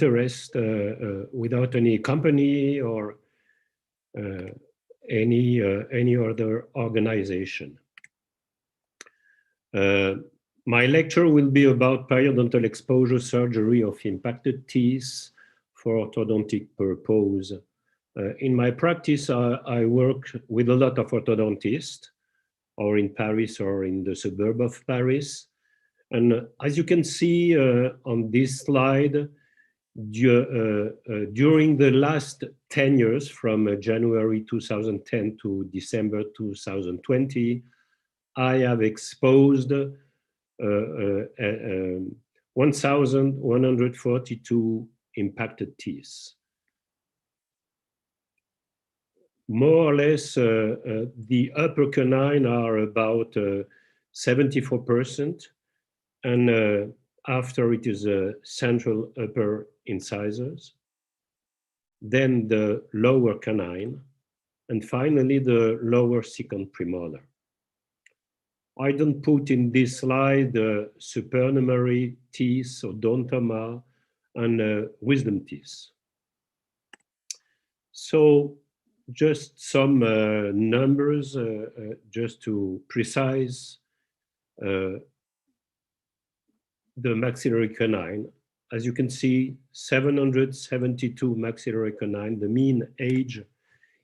interest without any company or any other organization. My lecture will be about periodontal exposure surgery of impacted teeth for orthodontic purpose. In my practice, I work with a lot of orthodontists, or in Paris or in the suburb of Paris. And as you can see on this slide, during the last 10 years, from January 2010 to December 2020, I have exposed 1,142 impacted teeth. More or less, the upper canine are about 74%, and after it is central upper incisors, then the lower canine, and finally the lower second premolar. I don't put in this slide the supernumerary teeth, odontoma, and wisdom teeth. So just some numbers, just to precise the maxillary canine. As you can see, 772 maxillary canine. The mean age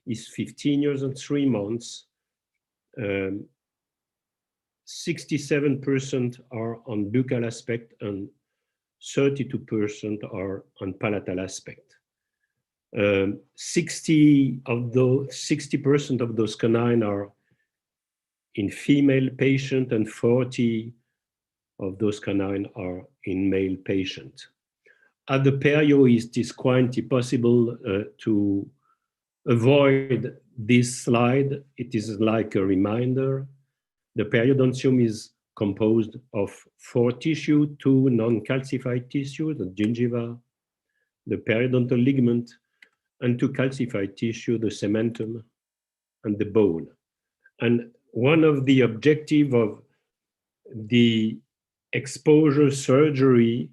is 15 years and 3 months. 67% are on buccal aspect and 32% are on palatal aspect. 60% of those canine are in female patient and 40 of those canine are in male patient. At the perio, it is quite impossible to avoid this slide. It is like a reminder. The periodontium is composed of 4 tissues, 2 non-calcified tissues, the gingiva, the periodontal ligament, and 2 calcified tissue, the cementum and the bone. And one of the objectives of the exposure surgery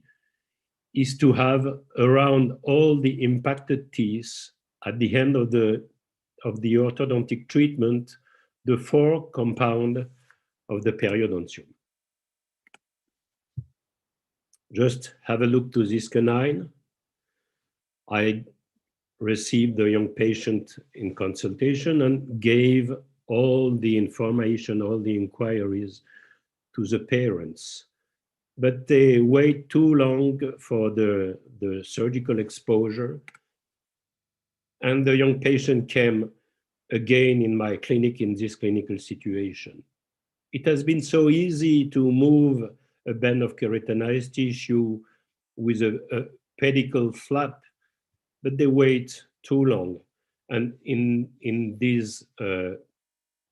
is to have around all the impacted teeth at the end of the orthodontic treatment, the 4 compound of the periodontium. Just have a look to this canine. I received the young patient in consultation and gave all the information, all the inquiries to the parents. But they wait too long for the surgical exposure. And the young patient came again in my clinic in this clinical situation. It has been so easy to move a band of keratinized tissue with a pedicle flap, but they wait too long. And in this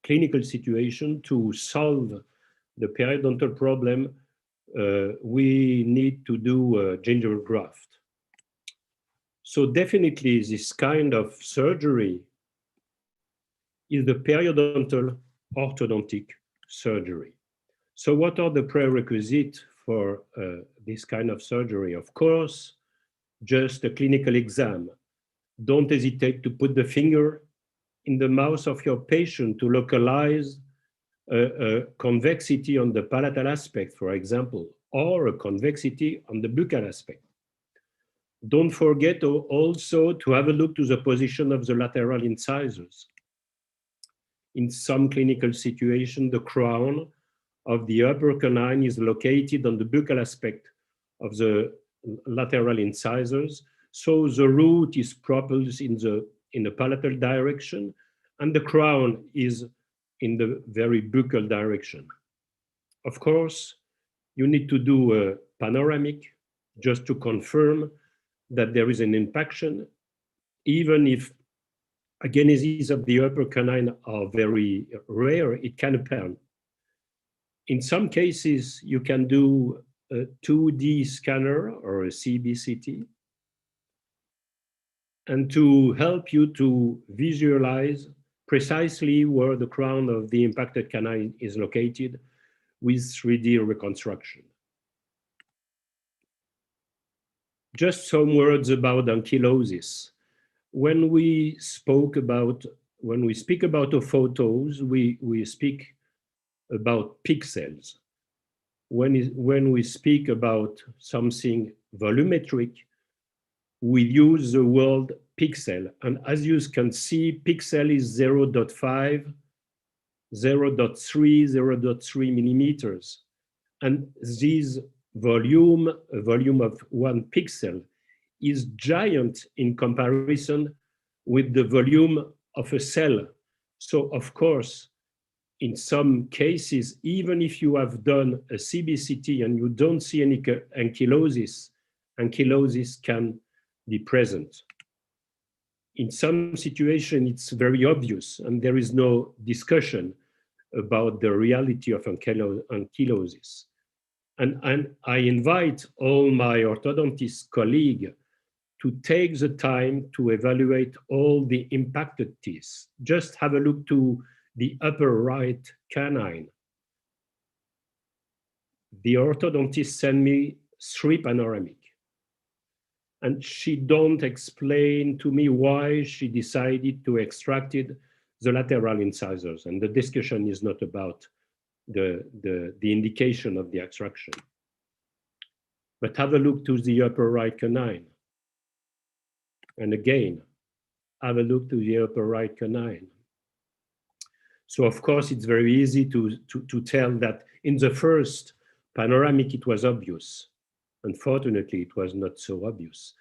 clinical situation, to solve the periodontal problem, we need to do a gingival graft. So definitely this kind of surgery is the periodontal orthodontic surgery. So what are the prerequisites for this kind of surgery? Of course, just a clinical exam. Don't hesitate to put the finger in the mouth of your patient to localize a convexity on the palatal aspect, for example, or a convexity on the buccal aspect. Don't forget also to have a look to the position of the lateral incisors. In some clinical situations, the crown of the upper canine is located on the buccal aspect of the lateral incisors, so the root is propelled in the palatal direction, and the crown is in the very buccal direction. Of course, you need to do a panoramic just to confirm that there is an impaction, even if agenesis of the upper canine are very rare, it can appear. In some cases, you can do a 2D scanner or a CBCT, and to help you to visualize precisely where the crown of the impacted canine is located with 3D reconstruction. Just some words about ankylosis. When we speak about the photos, we speak about pixels. When we speak about something volumetric, we use the word pixel. And as you can see, pixel is 0.5, 0.3, 0.3 millimeters. And this volume, a volume of 1 pixel, is giant in comparison with the volume of a cell. So of course, in some cases, even if you have done a CBCT and you don't see any ankylosis, ankylosis can be present. In some situations, it's very obvious and there is no discussion about the reality of ankylosis. And I invite all my orthodontist colleagues to take the time to evaluate all the impacted teeth. Just have a look to the upper right canine. The orthodontist sent me 3 panoramic. And she don't explain to me why she decided to extract the lateral incisors. And the discussion is not about the indication of the extraction. But have a look to the upper right canine. And again, have a look to the upper right canine. So of course, it's very easy to tell that in the first panoramic, it was obvious. Unfortunately, it was not so obvious.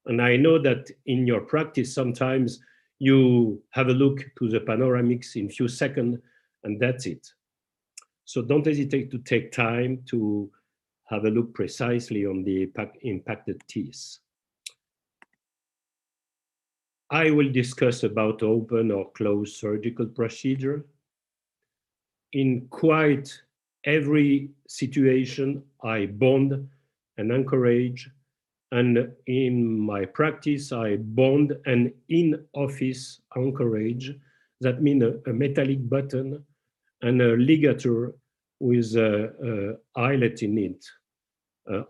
And I know that in your practice, sometimes you have a look to the panoramics in a few seconds, and that's it. So don't hesitate to take time to have a look precisely on the impacted teeth. I will discuss about open or closed surgical procedure. In quite every situation, I bond and anchorage, and in my practice, I bond an in-office anchorage. That means a metallic button and a ligature with a eyelet in it.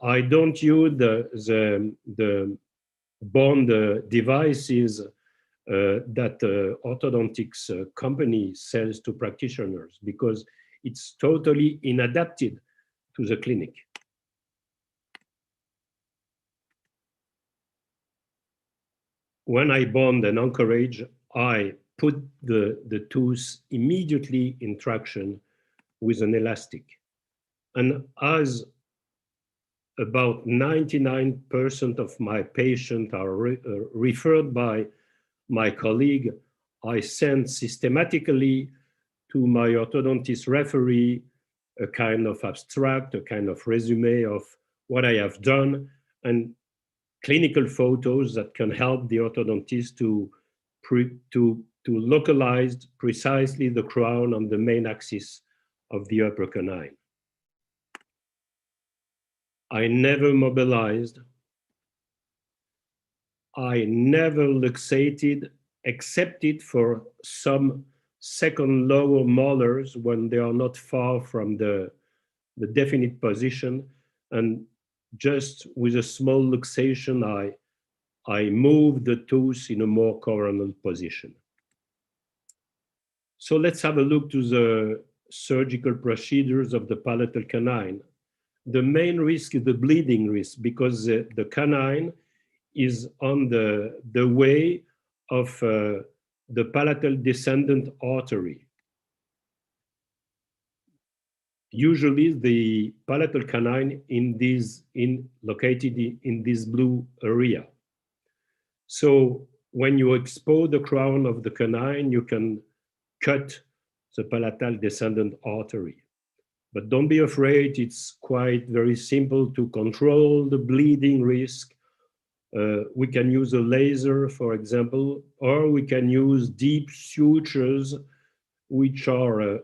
I don't use the bond devices that orthodontics company sells to practitioners because it's totally inadapted to the clinic. When I bond an anchorage, I put the tooth immediately in traction with an elastic. And as about 99% of my patients are referred by my colleague, I send systematically to my orthodontist referee a kind of abstract, a kind of resume of what I have done, and clinical photos that can help the orthodontist to localize precisely the crown on the main axis of the upper canine. I never mobilized. I never luxated, except it for some second lower molars when they are not far from the definite position. And just with a small luxation, I move the tooth in a more coronal position. So let's have a look to the surgical procedures of the palatal canine. The main risk is the bleeding risk because the canine is on the way of the palatal descendant artery. Usually the palatal canine located in this blue area. So when you expose the crown of the canine, you can cut the palatal descendant artery. But don't be afraid, it's quite very simple to control the bleeding risk. We can use a laser, for example, or we can use deep sutures, which are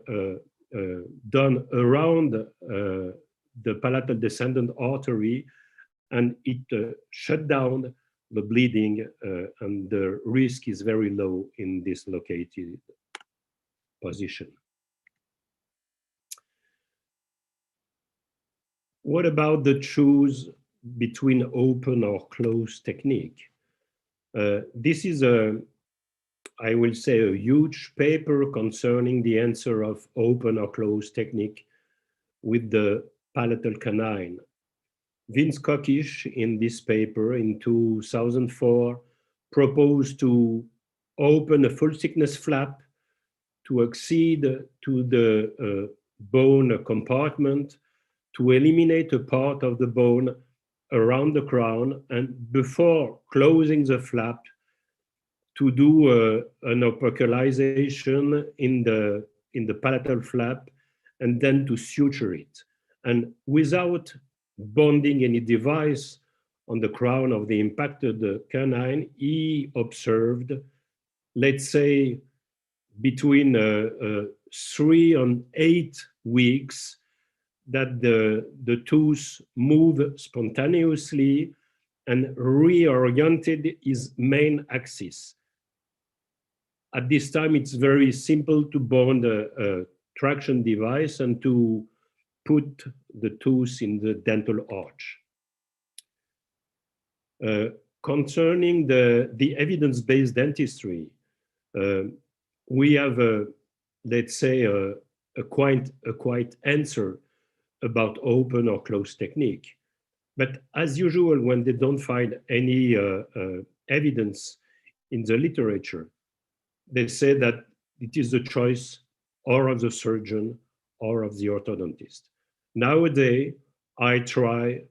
done around the palatal descendant artery, and it shut down the bleeding, and the risk is very low in this located position. What about the choose between open or closed technique. This is I will say, a huge paper concerning the answer of open or closed technique with the palatal canine. Vince Kokish, in this paper in 2004, proposed to open a full thickness flap to accede to the bone compartment, to eliminate a part of the bone around the crown, and before closing the flap, to do an operculization in the palatal flap, and then to suture it. And without bonding any device on the crown of the impacted canine, he observed, let's say, between 3 and 8 weeks, that the tooth moved spontaneously and reoriented its main axis. At this time, it's very simple to bond a traction device and to put the tooth in the dental arch. Concerning the evidence-based dentistry, we have, let's say, a quite answer about open or closed technique. But as usual, when they don't find any evidence in the literature, they say that it is the choice or of the surgeon or of the orthodontist. Nowadays, I try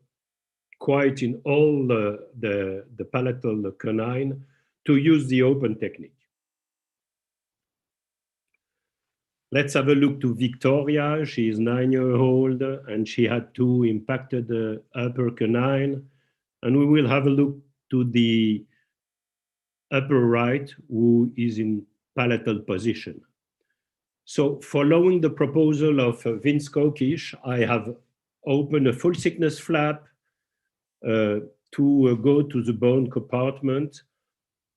quite in all the palatal canine to use the open technique. Let's have a look to Victoria. She is 9-year-old and she had 2 impacted upper canine. And we will have a look to the upper right, who is in palatal position. So following the proposal of Vince Kokish, I have opened a full thickness flap to go to the bone compartment.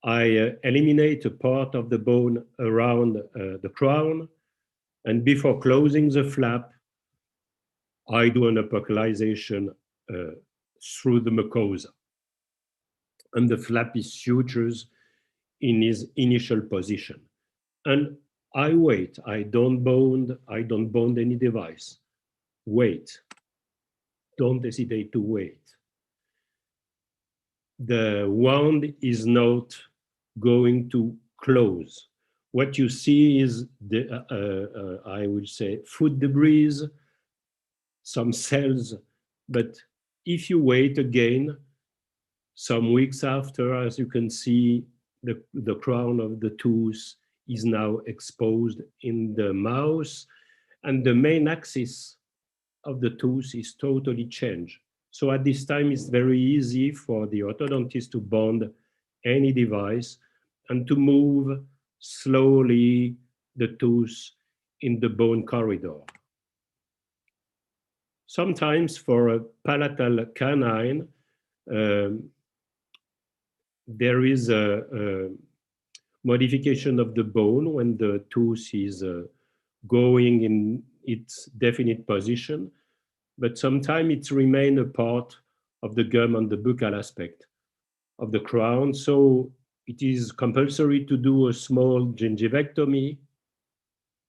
I eliminate a part of the bone around the crown. And before closing the flap, I do an operculization through the mucosa. And the flap is sutures in its initial position. And I wait. I don't bond any device. Wait. Don't hesitate to wait. The wound is not going to close. What you see is I would say, food debris, some cells. But if you wait again, some weeks after, as you can see, the crown of the tooth is now exposed in the mouth, and the main axis of the tooth is totally changed. So at this time, it's very easy for the orthodontist to bond any device and to move slowly the tooth in the bone corridor. Sometimes for a palatal canine, there is a modification of the bone when the tooth is going in its definite position, but sometimes it remains a part of the gum and the buccal aspect of the crown. So it is compulsory to do a small gingivectomy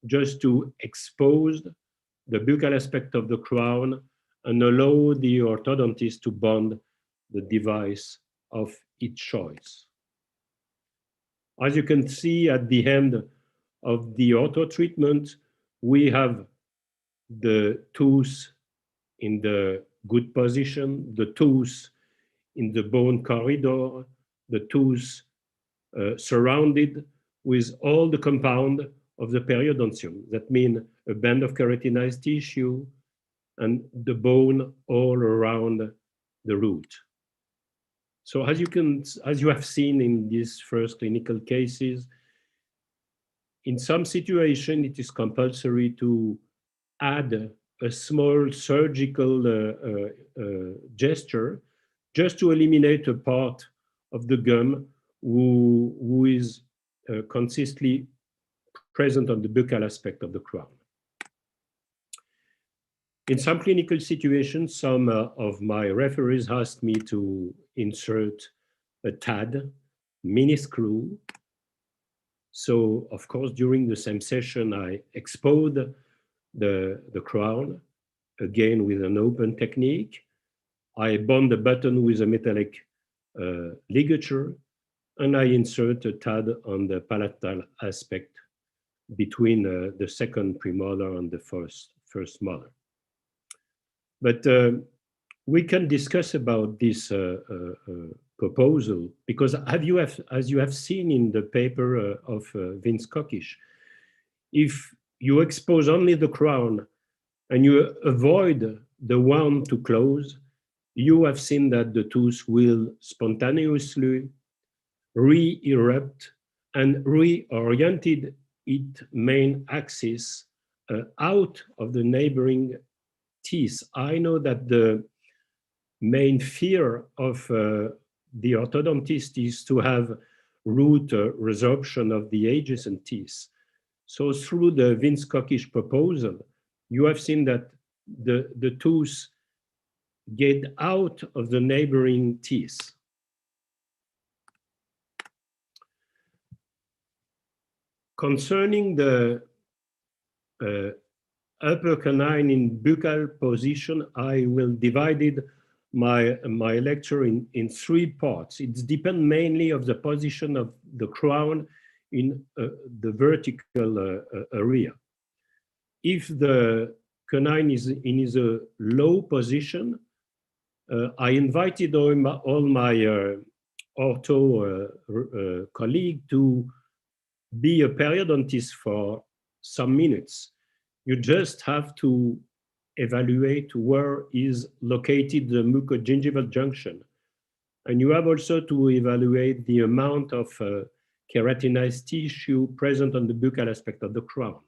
just to expose the buccal aspect of the crown and allow the orthodontist to bond the device of its choice. As you can see at the end of the ortho treatment, we have the tooth in the good position, the tooth in the bone corridor, the tooth surrounded with all the compound of the periodontium. That means a band of keratinized tissue and the bone all around the root. So as you have seen in these first clinical cases, in some situation, it is compulsory to add a small surgical gesture just to eliminate a part of the gum who is consistently present on the buccal aspect of the crown. In some clinical situations, some of my referees asked me to insert a TAD mini screw. So, of course, during the same session, I exposed the crown, again with an open technique. I bond the button with a metallic ligature, and I insert a TAD on the palatal aspect between the second premolar and the first molar. But we can discuss about this proposal, because as you have seen in the paper of Vince Kokish, if you expose only the crown and you avoid the wound to close, you have seen that the tooth will spontaneously re-erupt and reoriented its main axis out of the neighboring teeth. I know that the main fear of the orthodontist is to have root resorption of the adjacent teeth. So through the Vince Kokish proposal, you have seen that the tooth get out of the neighboring teeth. Concerning the upper canine in buccal position, I will divide my lecture in 3 parts. It depends mainly of the position of the crown in the vertical area. If the canine is in a low position, I invited all my ortho colleagues to be a periodontist for some minutes. You just have to evaluate where is located the mucogingival junction. And you have also to evaluate the amount of keratinized tissue present on the buccal aspect of the crown.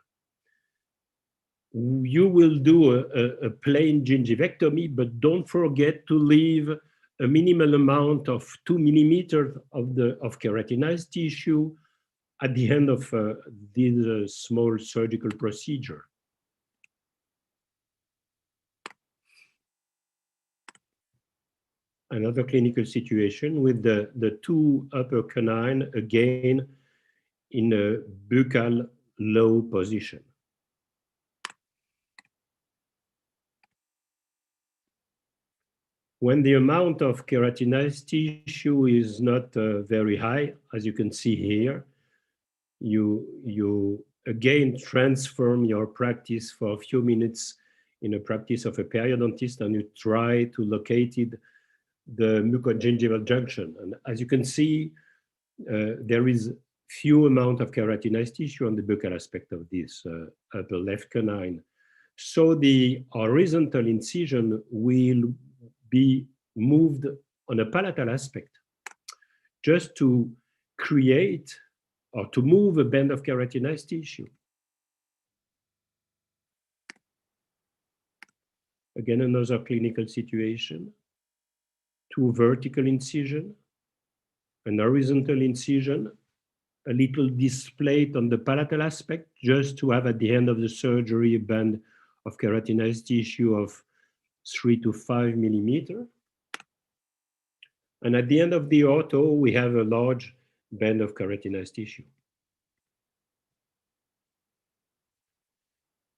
You will do a plain gingivectomy, but don't forget to leave a minimal amount of 2 millimeters of keratinized tissue at the end of this small surgical procedure. Another clinical situation with the 2 upper canine, again, in a buccal low position. When the amount of keratinized tissue is not very high, as you can see here, you again transform your practice for a few minutes in a practice of a periodontist, and you try to locate it, the mucogingival junction. And as you can see, there is few amount of keratinized tissue on the buccal aspect of this upper left canine. So the horizontal incision will be moved on a palatal aspect just to create or to move a band of keratinized tissue. Again, another clinical situation. 2 vertical incision, an horizontal incision, a little displaced on the palatal aspect, just to have at the end of the surgery a band of keratinized tissue of 3 to 5 millimeters. And at the end of the ortho, we have a large band of keratinized tissue.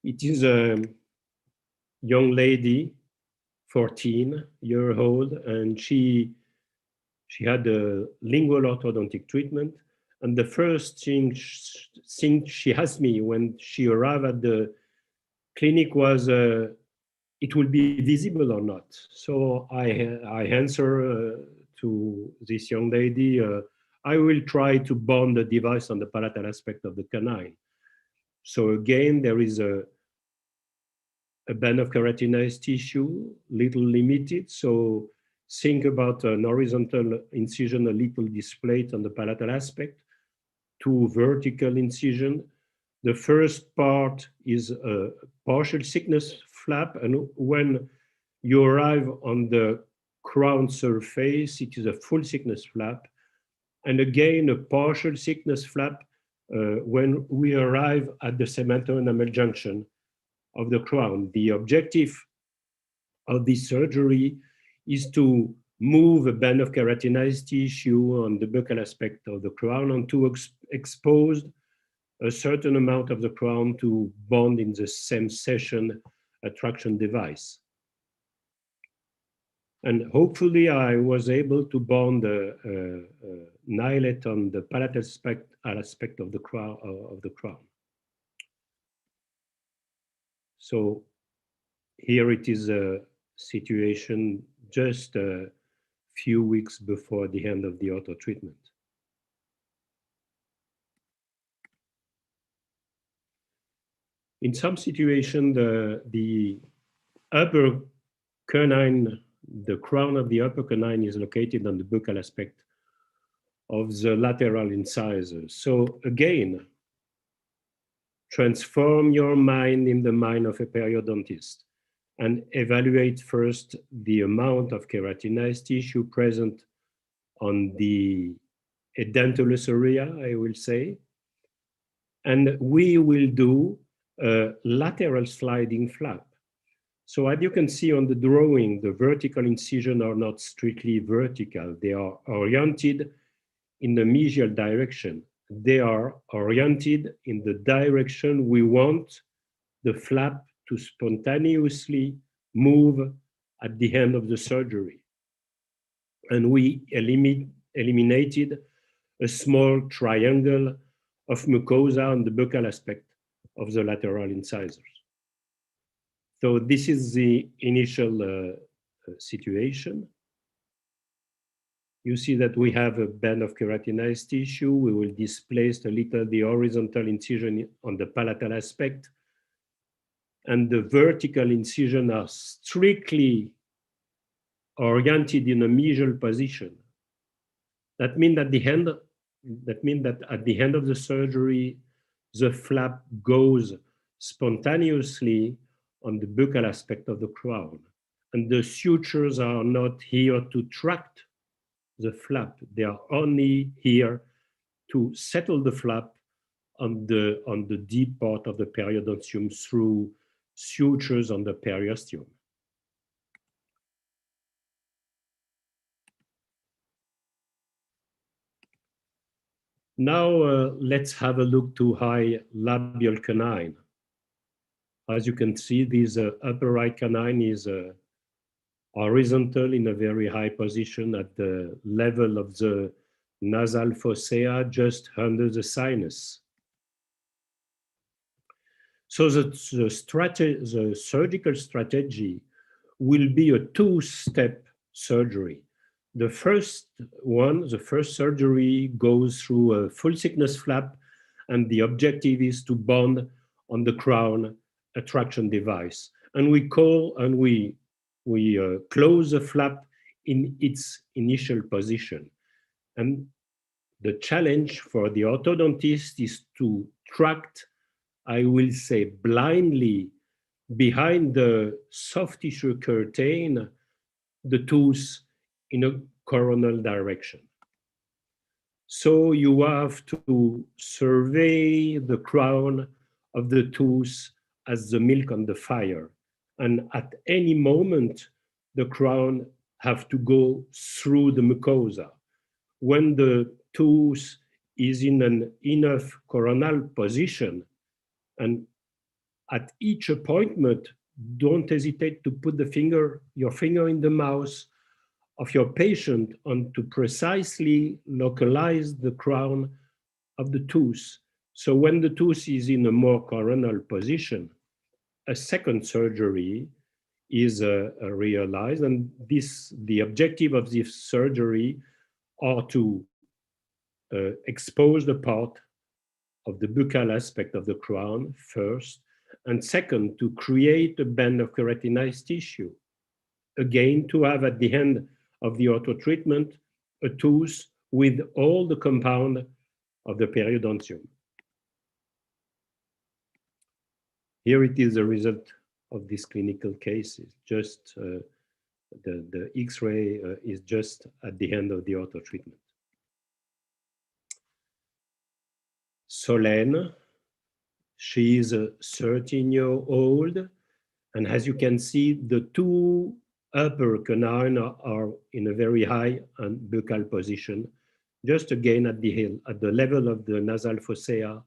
It is a young lady, 14-year-old, and she had a lingual orthodontic treatment. And the first thing she asked me when she arrived at the clinic was, it will be visible or not. So I answer to this young lady, I will try to bond the device on the palatal aspect of the canine. So again, there is a band of keratinized tissue, little limited. So think about an horizontal incision, a little displaced on the palatal aspect, 2 vertical incision. The first part is a partial thickness flap, and when you arrive on the crown surface, it is a full thickness flap. And again, a partial thickness flap when we arrive at the cemento-enamel junction of the crown. The objective of this surgery is to move a band of keratinized tissue on the buccal aspect of the crown and to expose a certain amount of the crown to bond in the same session attraction device. And hopefully I was able to bond a eyelet on the palatal aspect of the crown. So here it is a situation just a few weeks before the end of the ortho treatment. In some situation, the upper canine, the crown of the upper canine is located on the buccal aspect of the lateral incisors. So again, transform your mind in the mind of a periodontist and evaluate first the amount of keratinized tissue present on the edentulous area, I will say. And we will do a lateral sliding flap. So as you can see on the drawing, the vertical incisions are not strictly vertical. They are oriented in the mesial direction. They are oriented in the direction we want the flap to spontaneously move at the end of the surgery. And we eliminated a small triangle of mucosa on the buccal aspect of the lateral incisors. So this is the initial situation. You see that we have a band of keratinized tissue. We will displace a little the horizontal incision on the palatal aspect. And the vertical incision are strictly oriented in a mesial position. That means that at the end of the surgery, the flap goes spontaneously on the buccal aspect of the crown. And the sutures are not here to tract the flap. They are only here to settle the flap on the deep part of the periodontium through sutures on the periosteum. Now let's have a look to high labial canine. As you can see, this upper right canine is horizontal in a very high position at the level of the nasal fossa, just under the sinus. So the surgical strategy will be a two-step surgery. The first surgery goes through a full thickness flap, and the objective is to bond on the crown attraction device. And we close the flap in its initial position. And the challenge for the orthodontist is to tract, I will say, blindly behind the soft tissue curtain, the tooth in a coronal direction. So you have to survey the crown of the tooth as the milk on the fire. And at any moment, the crown have to go through the mucosa. When the tooth is in an enough coronal position, and at each appointment, don't hesitate to put your finger in the mouth of your patient and to precisely localize the crown of the tooth. So when the tooth is in a more coronal position, a second surgery is realized, and the objective of this surgery are to expose the part of the buccal aspect of the crown first, and second, to create a band of keratinized tissue. Again, to have at the end of the ortho treatment a tooth with all the compound of the periodontium. Here it is the result of these clinical cases. Just the X-ray is just at the end of the ortho treatment. Solène, she is a 13-year-old, And as you can see, the two upper canine are in a very high and buccal position, just again at the level of the nasal fossa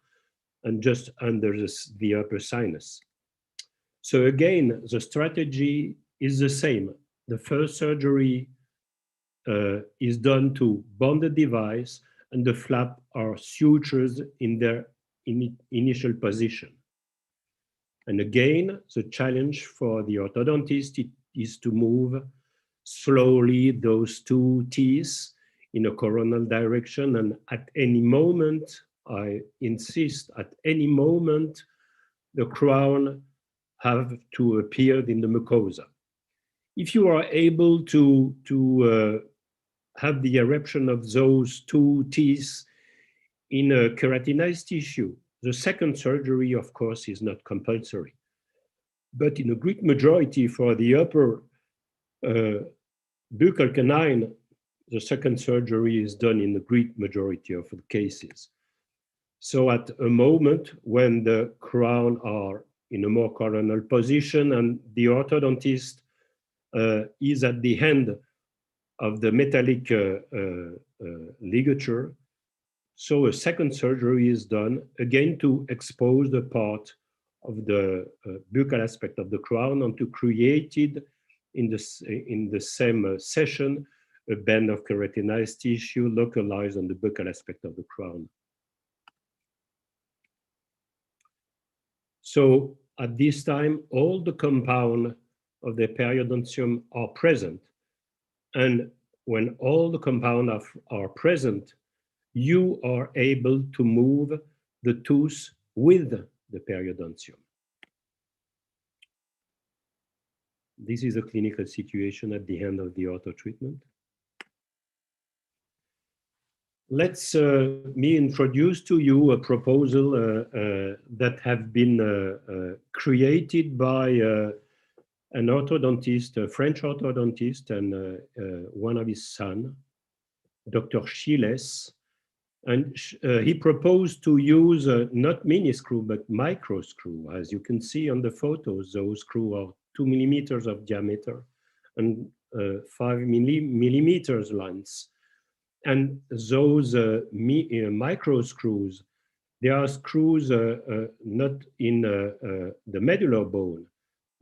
and just under the upper sinus. So again, the strategy is the same. The first surgery is done to bond the device, and the flap are sutures in their initial position. And again, the challenge for the orthodontist is to move slowly those two teeth in a coronal direction, and at any moment, I insist, at any moment, the crown have to appear in the mucosa. If you are able to have the eruption of those two teeth in a keratinized tissue, the second surgery, of course, is not compulsory. But in a great majority for the upper buccal canine, the second surgery is done in the great majority of the cases. So at a moment when the crown are in a more coronal position and the orthodontist is at the end of the metallic ligature, so a second surgery is done, again to expose the part of the buccal aspect of the crown and to create it in the same session a band of keratinized tissue localized on the buccal aspect of the crown. So at this time, all the compound of the periodontium are present. And when all the compound are present, you are able to move the tooth with the periodontium. This is a clinical situation at the end of the ortho treatment. Let's me introduce to you a proposal that have been created by an orthodontist, a French orthodontist, and one of his son, Dr. Chiles. And he proposed to use not mini screw, but micro screw. As you can see on the photos, those screws are 2 millimeters of diameter and 5 millimeters length. And those micro screws, they are screws not in the medullary bone.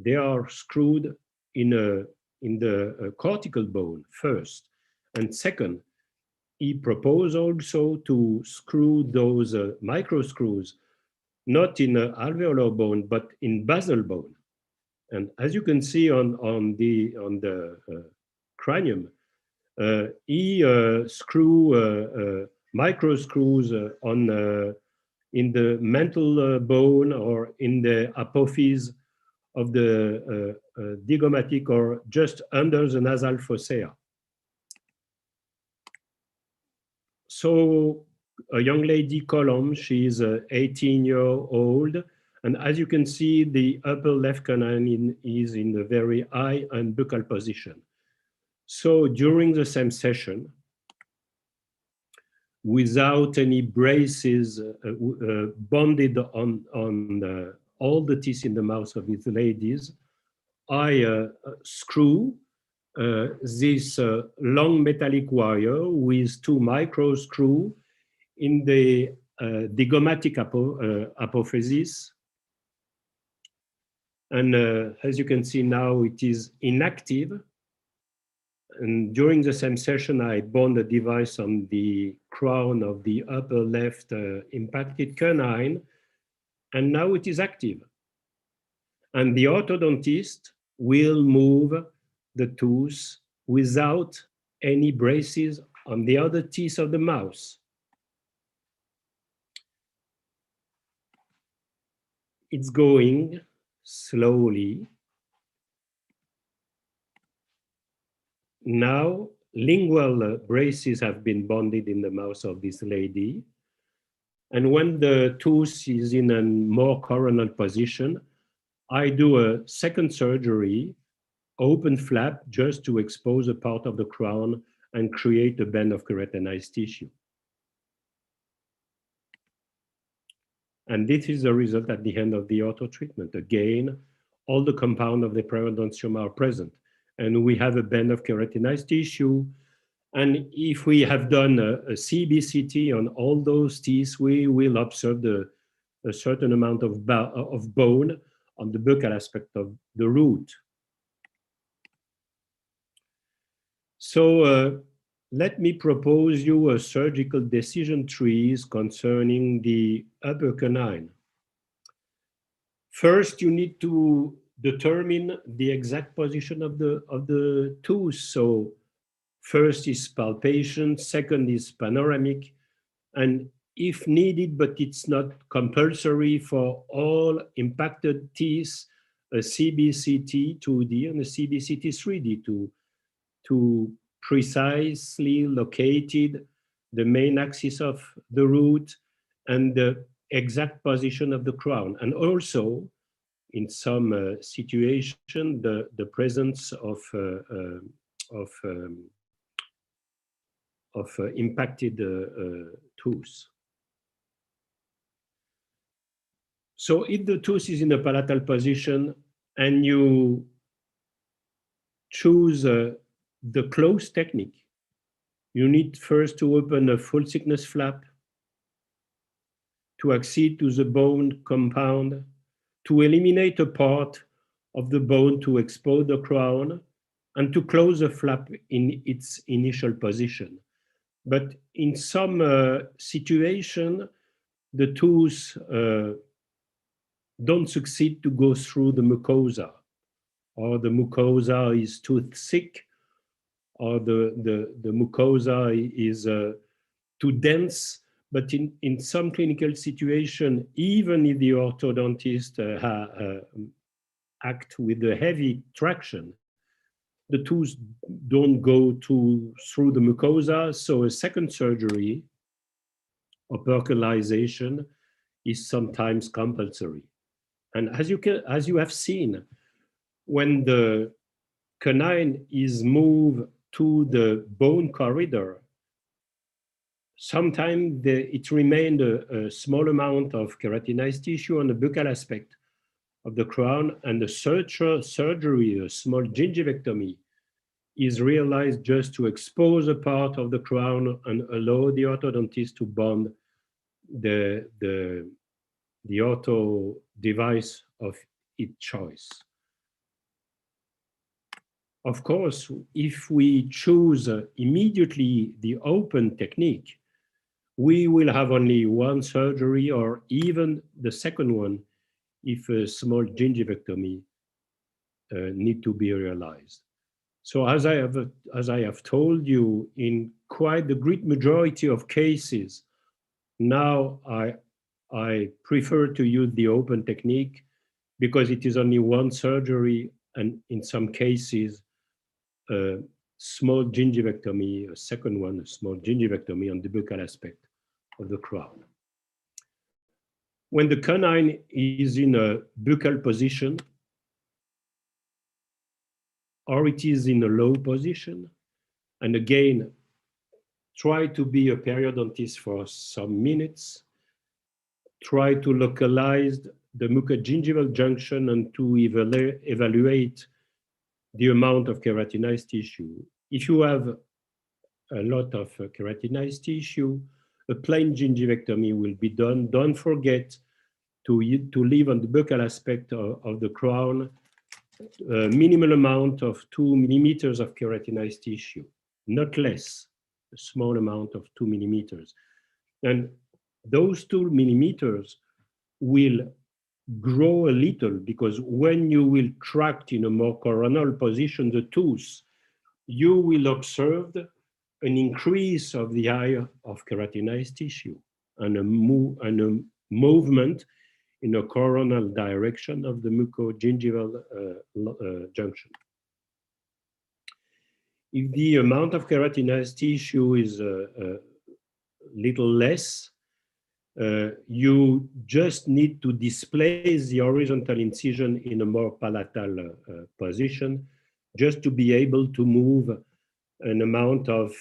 They are screwed in the cortical bone first. And second, he proposed also to screw those micro screws not in alveolar bone, but in basal bone. And as you can see on the cranium, he screw micro screws in the mental bone or in the apophyse of the digomatic or just under the nasal fossa. So a young lady column, she's 18-year-old, and as you can see, the upper left canine is in a very high and buccal position. So during the same session, without any braces bonded on all the teeth in the mouth of these ladies, I screw this long metallic wire with 2 micro screws in the digomatic apophysis. And as you can see now, it is inactive. And during the same session, I bond the device on the crown of the upper left impacted canine, and now it is active. And the orthodontist will move the tooth without any braces on the other teeth of the mouth. It's going slowly. Now, lingual braces have been bonded in the mouth of this lady. And when the tooth is in a more coronal position, I do a second surgery, open flap, just to expose a part of the crown and create a band of keratinized tissue. And this is the result at the end of the ortho treatment. Again, all the compound of the periodontium are present. And we have a band of keratinized tissue. And if we have done a CBCT on all those teeth, we will observe a certain amount of bone on the buccal aspect of the root. So let me propose you a surgical decision trees concerning the upper canine. First, you need to determine the exact position of the tooth. So first is palpation, second is panoramic, and if needed, but it's not compulsory for all impacted teeth, a CBCT 2D and a CBCT 3D to precisely located the main axis of the root and the exact position of the crown. And also, in some situation, the presence of impacted tooth. So if the tooth is in a palatal position and you choose the close technique, you need first to open a full thickness flap, to accede to the bone compound, to eliminate a part of the bone to expose the crown, and to close the flap in its initial position. But in some situation, the tooth don't succeed to go through the mucosa, or the mucosa is too thick, or the mucosa is too dense. But in some clinical situation, even if the orthodontist act with a heavy traction, the tooth don't go through the mucosa. So a second surgery, operculization, is sometimes compulsory. And as you have seen, when the canine is moved to the bone corridor, sometimes it remained a small amount of keratinized tissue on the buccal aspect of the crown, and the surgery, a small gingivectomy, is realized just to expose a part of the crown and allow the orthodontist to bond the ortho device of its choice. Of course, if we choose immediately the open technique, we will have only one surgery, or even the second one if a small gingivectomy need to be realized. So as I have told you, in quite the great majority of cases, now I prefer to use the open technique because it is only one surgery, and in some cases, a small gingivectomy, a second one, a small gingivectomy on the buccal aspect of the crown. When the canine is in a buccal position, or it is in a low position, and again, try to be a periodontist for some minutes, try to localize the mucogingival junction and to evaluate the amount of keratinized tissue. If you have a lot of keratinized tissue, a plain gingivectomy will be done. Don't forget to leave on the buccal aspect of the crown a minimal amount of 2 millimeters of keratinized tissue, not less, a small amount of 2 millimeters. And those 2 millimeters will grow a little, because when you will tract in a more coronal position the tooth, you will observe an increase of the eye of keratinized tissue and a movement in a coronal direction of the mucogingival junction. If the amount of keratinized tissue is a little less, you just need to displace the horizontal incision in a more palatal position, just to be able to move an amount of,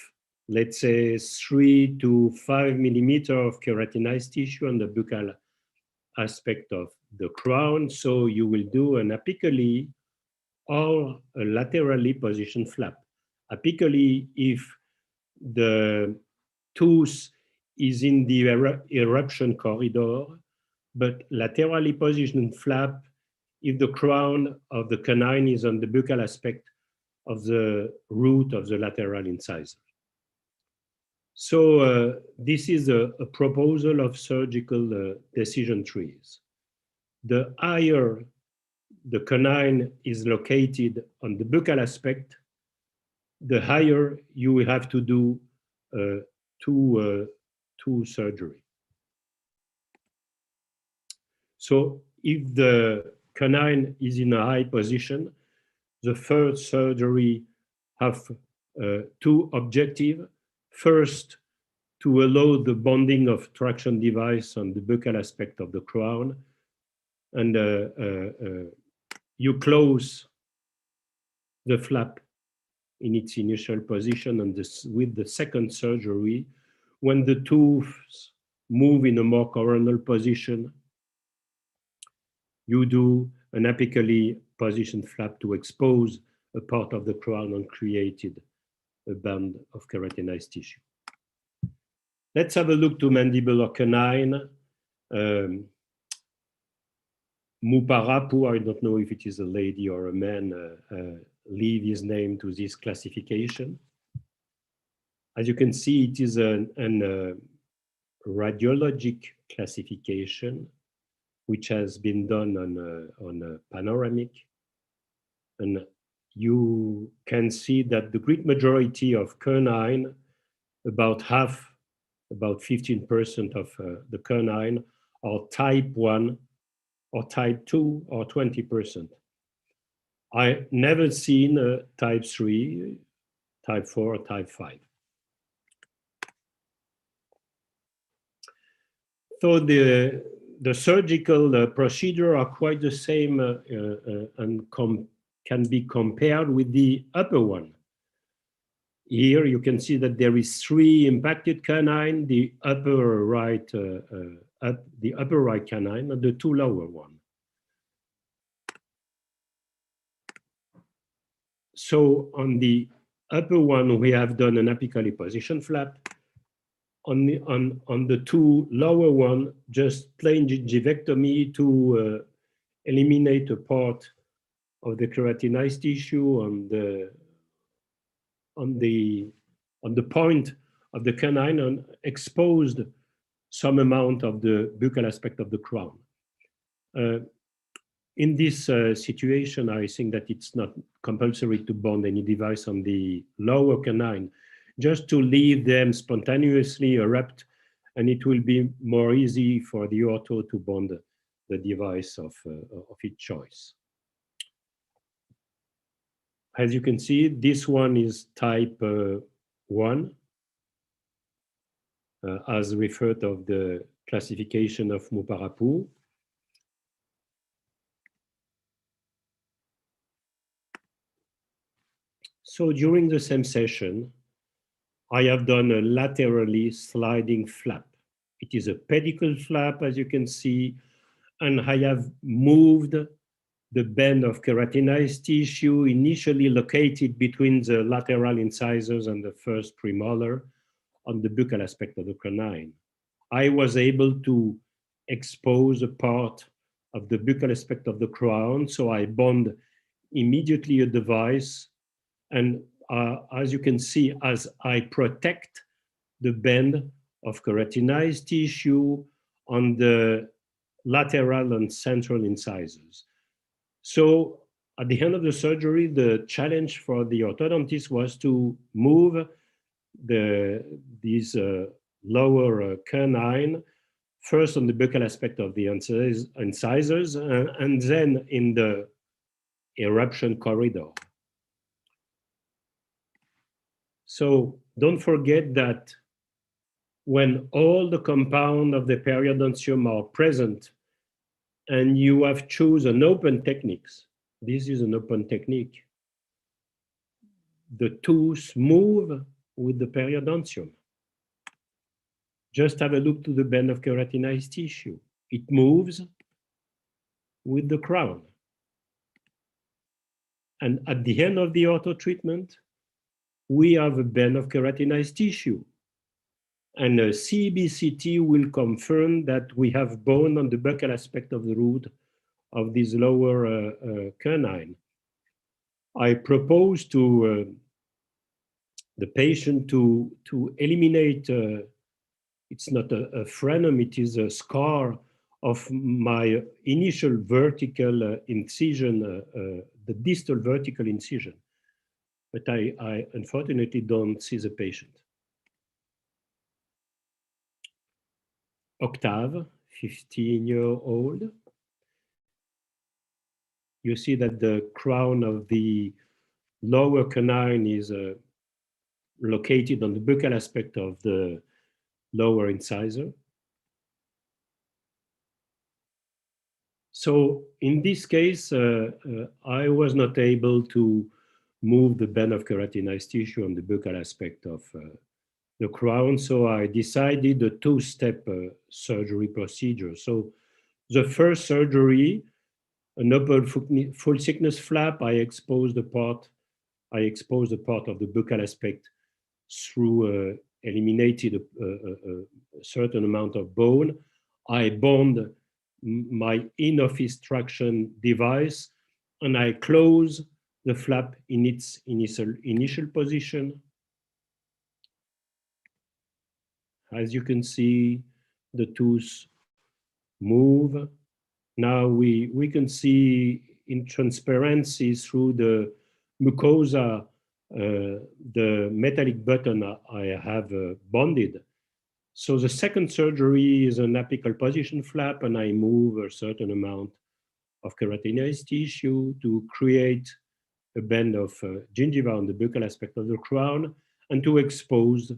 let's say, 3 to 5 millimeters of keratinized tissue on the buccal aspect of the crown. So you will do an apically or a laterally positioned flap. Apically, if the tooth is in the eruption corridor, but laterally positioned flap if the crown of the canine is on the buccal aspect of the root of the lateral incisor. So this is a proposal of surgical decision trees. The higher the canine is located on the buccal aspect, the higher you will have to do two surgery. So if the canine is in a high position, the first surgery have two objectives. First, to allow the bonding of traction device on the buccal aspect of the crown, and you close the flap in its initial position, and this, with the second surgery, when the tooths move in a more coronal position, you do an apically positioned flap to expose a part of the crown and created a band of keratinized tissue. Let's have a look to mandibular canine. Muparapu, I don't know if it is a lady or a man, leave his name to this classification. As you can see, it is an radiologic classification which has been done on a panoramic. And you can see that the great majority of canine, about half, about 15% of the canine, are type 1 or type 2 or 20%. I never seen a type 3, type 4, or type 5. So the surgical procedure are quite the same and can be compared with the upper one. Here you can see that there is 3 impacted canine, the upper right canine, and the 2 lower one. So on the upper one, we have done an apically positioned flap. On the 2 lower one, just plain gingivectomy to eliminate a part of the keratinized tissue on the point of the canine, and exposed some amount of the buccal aspect of the crown. In this situation, I think that it's not compulsory to bond any device on the lower canine, just to leave them spontaneously erupt, and it will be more easy for the ortho to bond the device of its choice. As you can see, this one is type 1, as referred of the classification of Muparapu. So during the same session, I have done a laterally sliding flap. It is a pedicle flap, as you can see, and I have moved the band of keratinized tissue initially located between the lateral incisors and the first premolar on the buccal aspect of the canine. I was able to expose a part of the buccal aspect of the crown, so I bond immediately a device, and as you can see, as I protect the band of keratinized tissue on the lateral and central incisors. So at the end of the surgery, the challenge for the orthodontist was to move these lower canine, first on the buccal aspect of the incisors, and then in the eruption corridor. So don't forget that when all the compound of the periodontium are present and you have chosen open techniques, this is an open technique, the tooth move with the periodontium. Just have a look to the band of keratinized tissue. it moves with the crown. And at the end of the ortho treatment, we have a band of keratinized tissue. And a CBCT will confirm that we have bone on the buccal aspect of the root of this lower canine. I propose to the patient to eliminate, it's not a frenum, it is a scar of my initial vertical incision, the distal vertical incision. But I unfortunately don't see the patient. Octave, 15-year-old. You see that the crown of the lower canine is located on the buccal aspect of the lower incisor. So in this case, I was not able to move the band of keratinized tissue on the buccal aspect of the crown, so I decided a two-step surgery procedure. So the first surgery, an upper full thickness flap, I exposed the part of the buccal aspect through eliminated a certain amount of bone. I bond my in-office traction device and I close the flap in its initial position. As you can see, the tooth move. Now we can see in transparency through the mucosa the metallic button I have bonded. So the second surgery is an apical position flap, and I move a certain amount of keratinized tissue to create a band of gingiva on the buccal aspect of the crown and to expose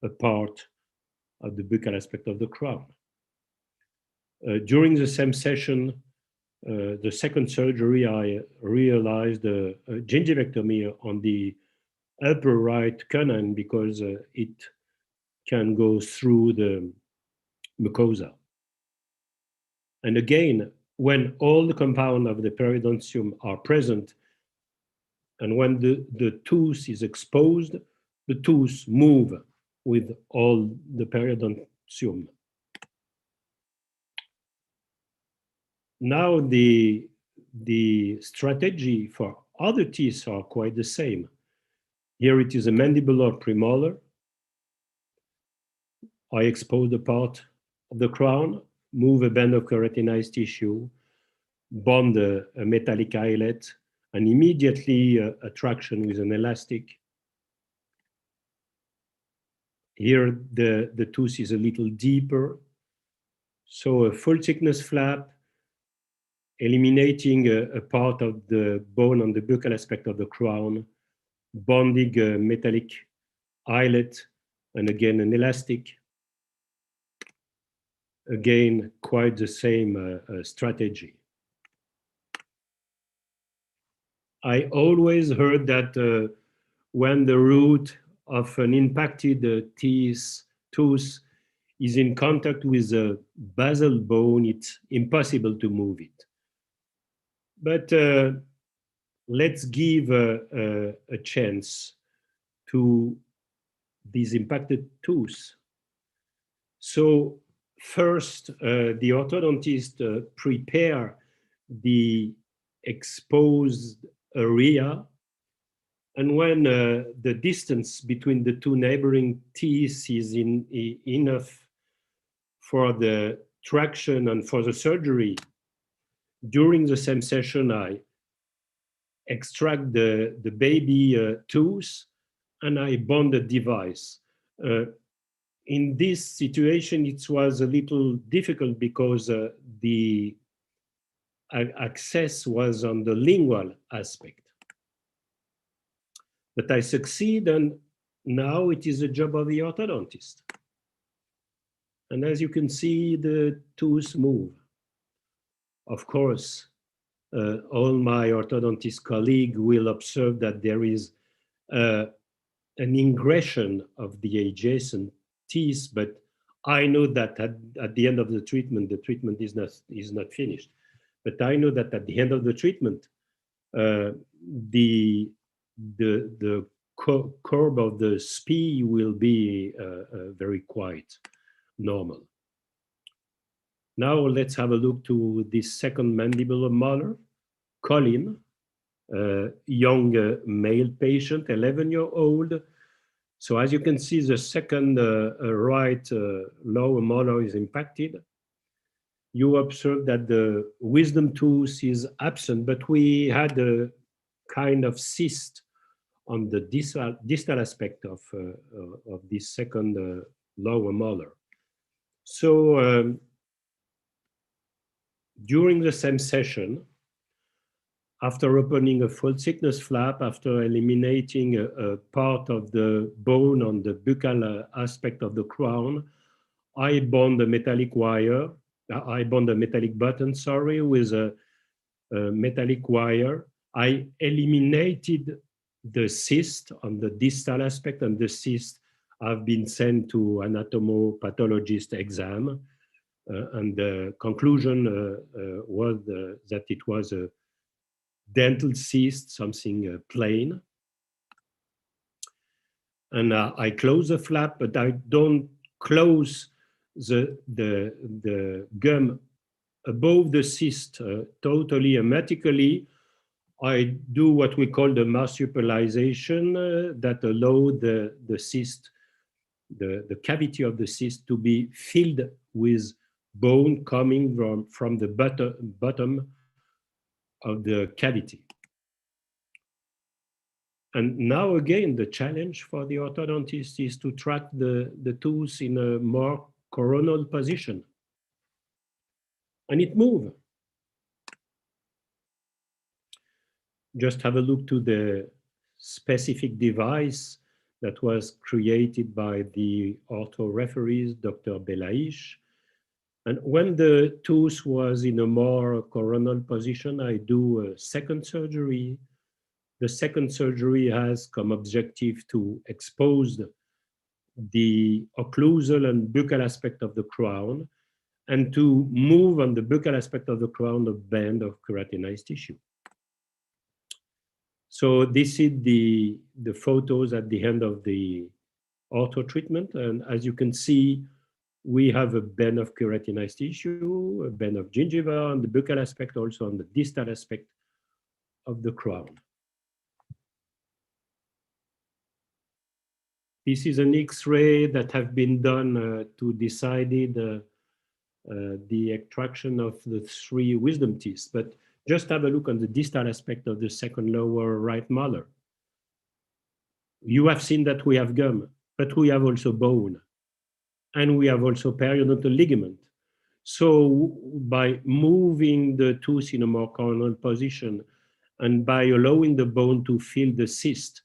a part of the buccal aspect of the crown. During the same session, the second surgery, I realized a gingivectomy on the upper right canine because it can go through the mucosa. And again, when all the compound of the periodontium are present, and when the tooth is exposed, the tooth move with all the periodontium. Now the strategy for other teeth are quite the same. Here it is a mandibular premolar. I expose the part of the crown, move a band of keratinized tissue, bond a metallic eyelet, and immediately a traction with an elastic. Here the tooth is a little deeper. So a full thickness flap, eliminating a part of the bone on the buccal aspect of the crown, bonding a metallic eyelet, and again an elastic. Again, quite the same strategy. I always heard that when the root of an impacted tooth is in contact with the basal bone, it's impossible to move it. But let's give a chance to these impacted tooth. So first, the orthodontist prepare the exposed area, and when the distance between the two neighboring teeth is enough for the traction and for the surgery, during the same session, I extract the baby tooth and I bond the device. In this situation, it was a little difficult because the access was on the lingual aspect. But I succeed, and now it is the job of the orthodontist. And as you can see, the tooth move. Of course, all my orthodontist colleagues will observe that there is an ingression of the adjacent teeth, but I know that at the end of the treatment is not finished. But I know that at the end of the treatment, uh, the the curve of the SPI will be very quite normal. Now let's have a look to this second mandibular molar, Colin, young male patient, 11-year-old. So as you can see, the second right lower molar is impacted. You observe that the wisdom tooth is absent, but we had a kind of cyst on the distal aspect of this second lower molar. So during the same session, after opening a full thickness flap, after eliminating a part of the bone on the buccal aspect of the crown, I bond a metallic wire, I bond a metallic button, sorry, with a metallic wire. I eliminated the cyst on the distal aspect, and the cyst have been sent to anatomopathologist exam. And the conclusion was that it was a dental cyst, something plain. And I close the flap, but I don't close the gum above the cyst totally hermetically. I do what we call the marsupialization that allow the cyst, the cavity of the cyst to be filled with bone coming from the bottom of the cavity. And now again, the challenge for the orthodontist is to track the tooth in a more coronal position. And it moves. Just have a look to the specific device that was created by the ortho referees, Dr. Belaish. And when the tooth was in a more coronal position, I do a second surgery. The second surgery has come objective to expose the occlusal and buccal aspect of the crown and to move on the buccal aspect of the crown a band of keratinized tissue. So this is the photos at the end of the ortho treatment. And as you can see, we have a band of keratinized tissue, a band of gingiva on the buccal aspect, also on the distal aspect of the crown. This is an X-ray that have been done to decide the extraction of the 3 wisdom teeth. But just have a look on the distal aspect of the second lower right molar. You have seen that we have gum, but we have also bone, and we have also periodontal ligament. So by moving the tooth in a more coronal position and by allowing the bone to fill the cyst,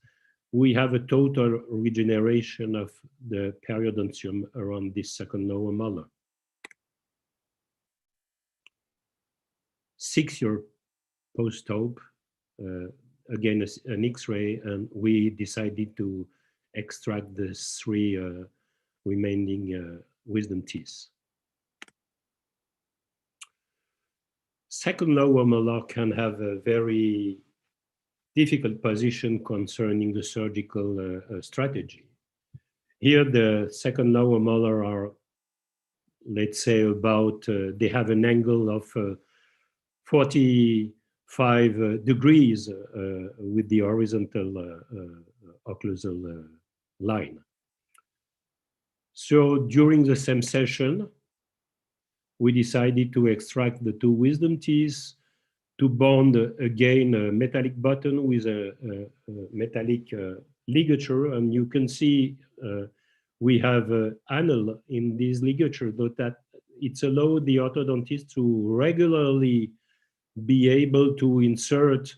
we have a total regeneration of the periodontium around this second lower molar. 6-year post-op, again an X-ray, and we decided to extract the 3 remaining wisdom teeth. Second lower molar can have a very difficult position concerning the surgical strategy. Here, the second lower molar are, let's say, about, they have an angle of 45 degrees with the horizontal occlusal line. So during the same session, we decided to extract the 2 wisdom teeth, to bond again a metallic button with a metallic ligature. And you can see we have an angle in this ligature that it's allowed the orthodontist to regularly be able to insert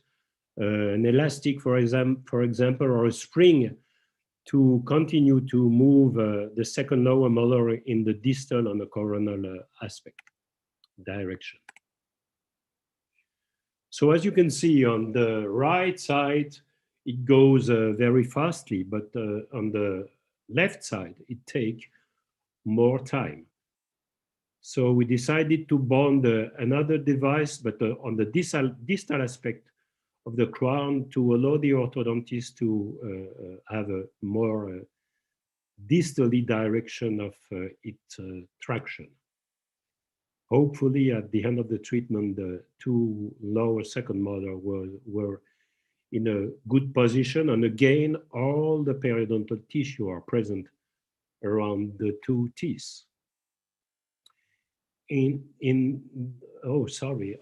an elastic, for example, or a spring to continue to move the second lower molar in the distal on the coronal aspect direction. So as you can see on the right side, it goes very fastly, but on the left side, it takes more time. So we decided to bond another device, but on the distal aspect of the crown to allow the orthodontist to have a more distally direction of its traction. Hopefully, at the end of the treatment, the two lower second molar were in a good position. And again, all the periodontal tissue are present around the two teeth. Oh, sorry,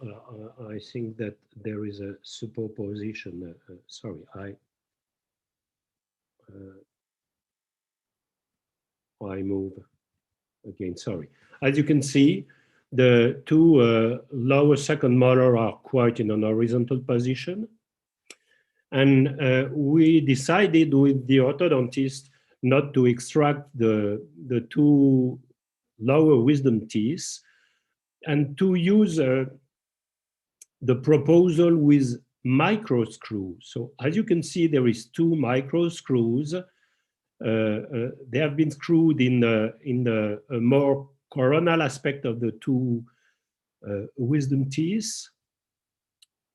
I think that there is a superposition. Sorry, I move again, sorry. As you can see, the two lower second molar are quite in an horizontal position. And we decided with the orthodontist not to extract the two lower wisdom teeth and to use the proposal with micro screws. So as you can see, there is two micro screws. They have been screwed in the more coronal aspect of the two wisdom teeth.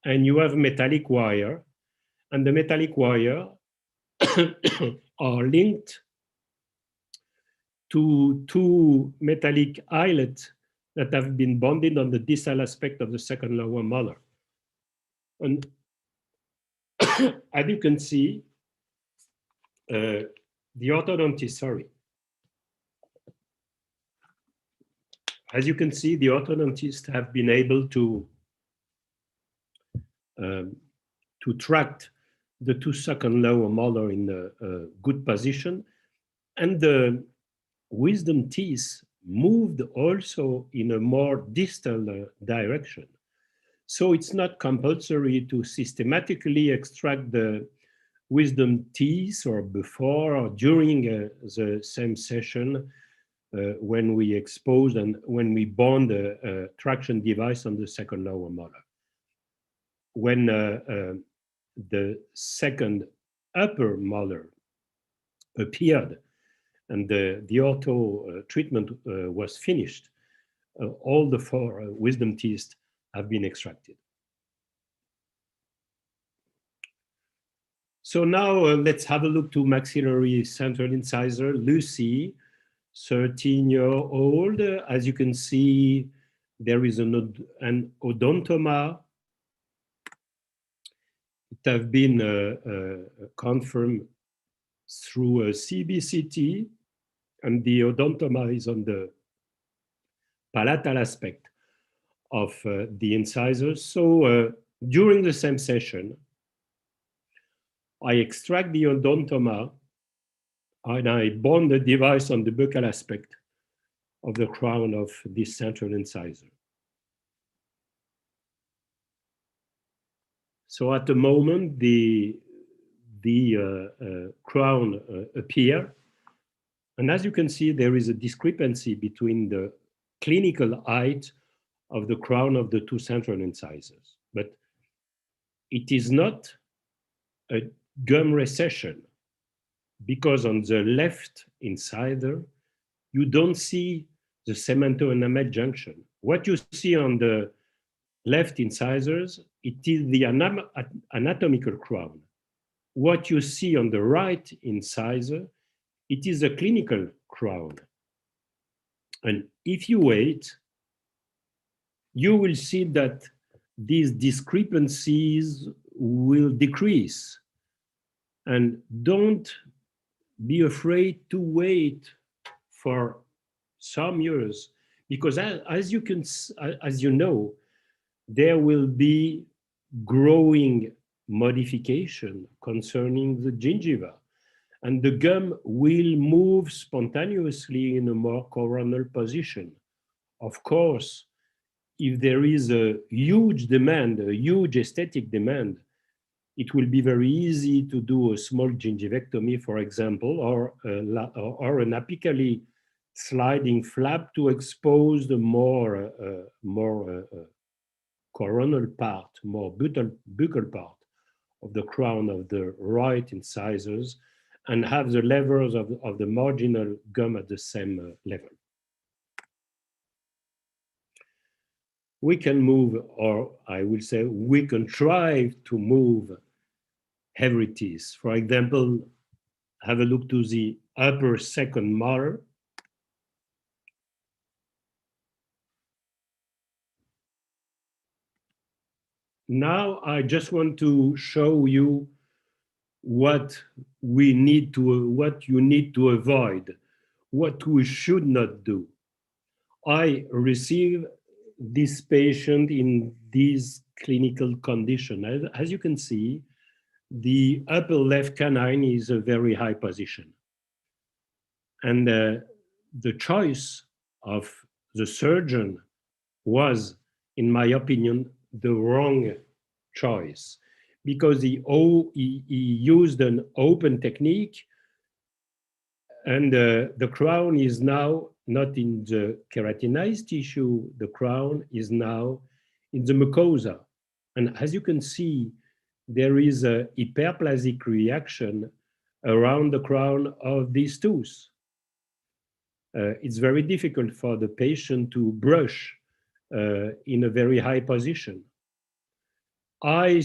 And you have metallic wire. And the metallic wire are linked to two metallic eyelets that have been bonded on the distal aspect of the second lower molar. And as you can see, the orthodontist, sorry. As you can see, the orthodontists have been able to tract the two second lower molar in a good position. And the wisdom teeth moved also in a more distal direction. So it's not compulsory to systematically extract the wisdom teeth or before or during the same session when we expose and when we bond a traction device on the second lower molar. When the second upper molar appeared and the ortho treatment was finished, all the four wisdom teeth have been extracted. So now let's have a look to maxillary central incisor, Lucy, 13-year-old. As you can see, there is an odontoma. It has been confirmed through a CBCT, and the odontoma is on the palatal aspect of the incisors. So during the same session, I extract the odontoma and I bond the device on the buccal aspect of the crown of this central incisor. So at the moment, the crown appear. And as you can see, there is a discrepancy between the clinical height of the crown of the two central incisors. But it is not a gum recession, because on the left incisor, you don't see the cemento-enamel junction. What you see on the left incisors, it is the anatomical crown. What you see on the right incisor, it is a clinical crown. And if you wait, you will see that these discrepancies will decrease. And don't be afraid to wait for some years, because as you know, there will be growing modification concerning the gingiva, and the gum will move spontaneously in a more coronal position. Of course, if there is a huge demand, a huge aesthetic demand, it will be very easy to do a small gingivectomy, for example, or an apically sliding flap to expose the more coronal part, more buccal part of the crown of the right incisors, and have the levels of the marginal gum at the same level. we can move, or I will say we contrive to move every teeth. For example, have a look to the upper second molar. Now I just want to show you what you need to avoid, what we should not do. I receive this patient in this clinical condition. As you can see, the upper left canine is a very high position. And the choice of the surgeon was, in my opinion, the wrong choice, because he used an open technique, and the crown is now not in the keratinized tissue, the crown is now in the mucosa. And as you can see, there is a hyperplasic reaction around the crown of these tooth. It's very difficult for the patient to brush in a very high position. I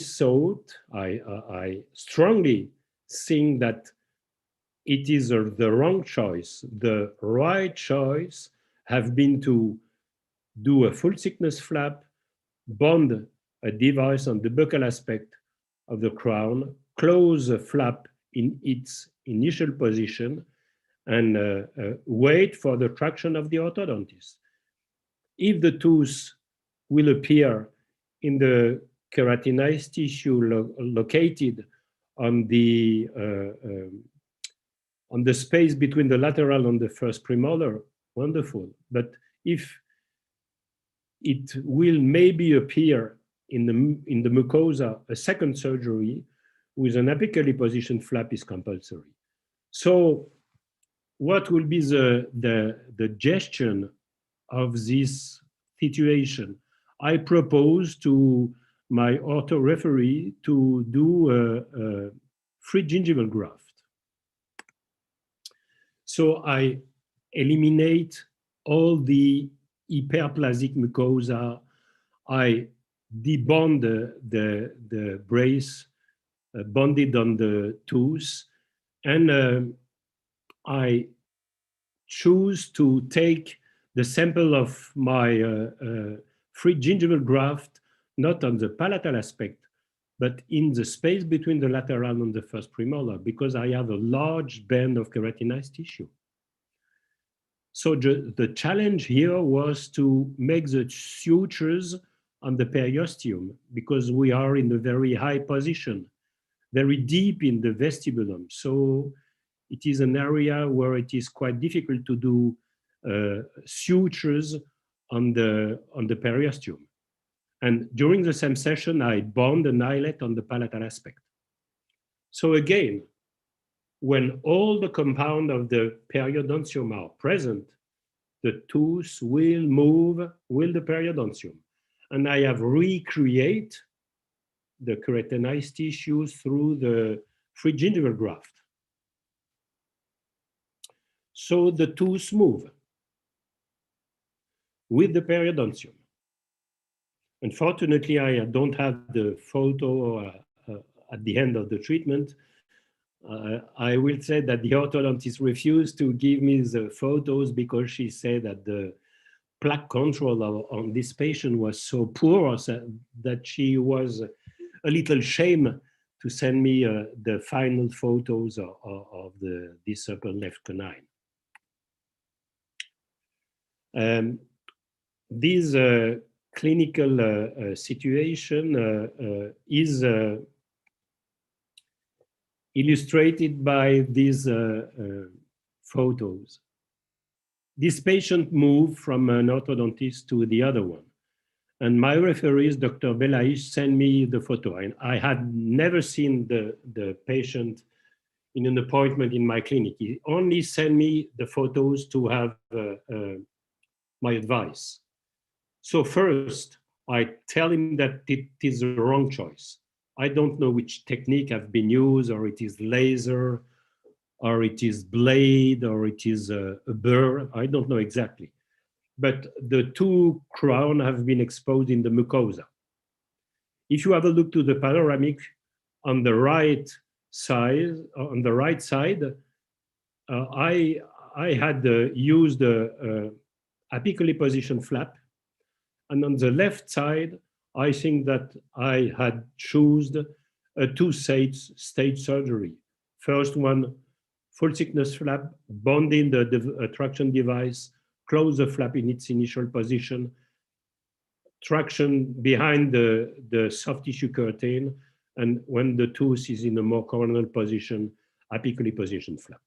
strongly think that it is the wrong choice. The right choice have been to do a full thickness flap, bond a device on the buccal aspect of the crown, close the flap in its initial position, and wait for the traction of the orthodontist. If the tooth will appear in the keratinized tissue located on the space between the lateral and the first premolar, wonderful. But if it will maybe appear in the mucosa, a second surgery with an apically positioned flap is compulsory. So what will be the gestion of this situation? I propose to my ortho referee to do a free gingival graft. So I eliminate all the hyperplasic mucosa. I debond the brace bonded on the tooth, and I choose to take the sample of my free gingival graft, not on the palatal aspect, but in the space between the lateral and the first premolar, because I have a large band of keratinized tissue. So the challenge here was to make the sutures on the periosteum, because we are in a very high position, very deep in the vestibulum. So it is an area where it is quite difficult to do sutures on the periosteum. And during the same session, I bond an eyelet on the palatal aspect. So again, when all the compound of the periodontium are present, the tooth will move with the periodontium. And I have recreate the keratinized tissue through the free gingival graft. So the tooth move with the periodontium. Unfortunately, I don't have the photo at the end of the treatment. I will say that the orthodontist refused to give me the photos because she said that the plaque control on this patient was so poor that she was a little ashamed to send me the final photos of this upper left canine. This clinical situation is illustrated by these photos. This patient moved from an orthodontist to the other one. And my referees, Dr. Belaish, sent me the photo. And I had never seen the patient in an appointment in my clinic. He only sent me the photos to have my advice. So first, I tell him that it is the wrong choice. I don't know which technique have been used, or it is laser, or it is blade, or it is a burr. I don't know exactly. but the two crowns have been exposed in the mucosa. If you have a look to the panoramic on the right side, I had used a apically positioned flap, and on the left side, I think that I had chosen a two-stage surgery. First one, full thickness flap, bond in the traction device, close the flap in its initial position, traction behind the soft tissue curtain, and when the tooth is in a more coronal position, apically positioned flap.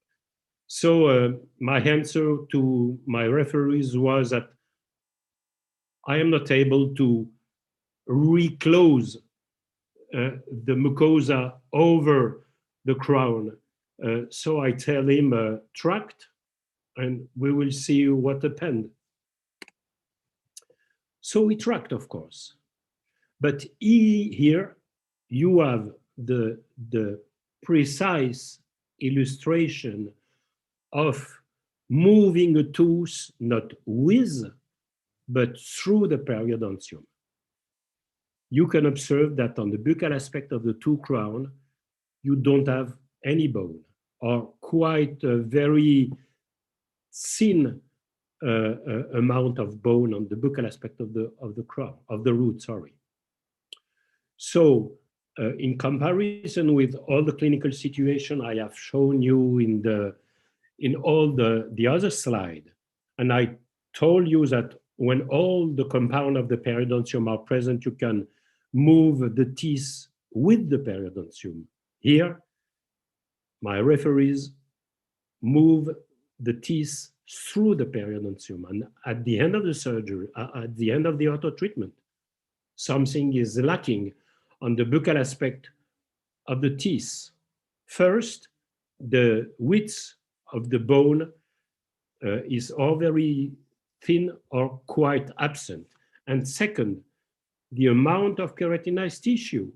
So my answer to my referees was that I am not able to reclose the mucosa over the crown. So I tell him, tract, and we will see what happened. So we tracked, of course. But here you have the precise illustration of moving a tooth not with, but through the periodontium. You can observe that on the buccal aspect of the two crown, you don't have any bone, or quite a very thin amount of bone on the buccal aspect of the crown, of the root, sorry. So in comparison with all the clinical situation I have shown you in all the other slide, and I told you that when all the compound of the periodontium are present, you can move the teeth with the periodontium. Here, my referees move the teeth through the periodontium, and at the end of the surgery, at the end of the ortho treatment, something is lacking on the buccal aspect of the teeth. First, the width of the bone is all very thin or quite absent. And second, the amount of keratinized tissue.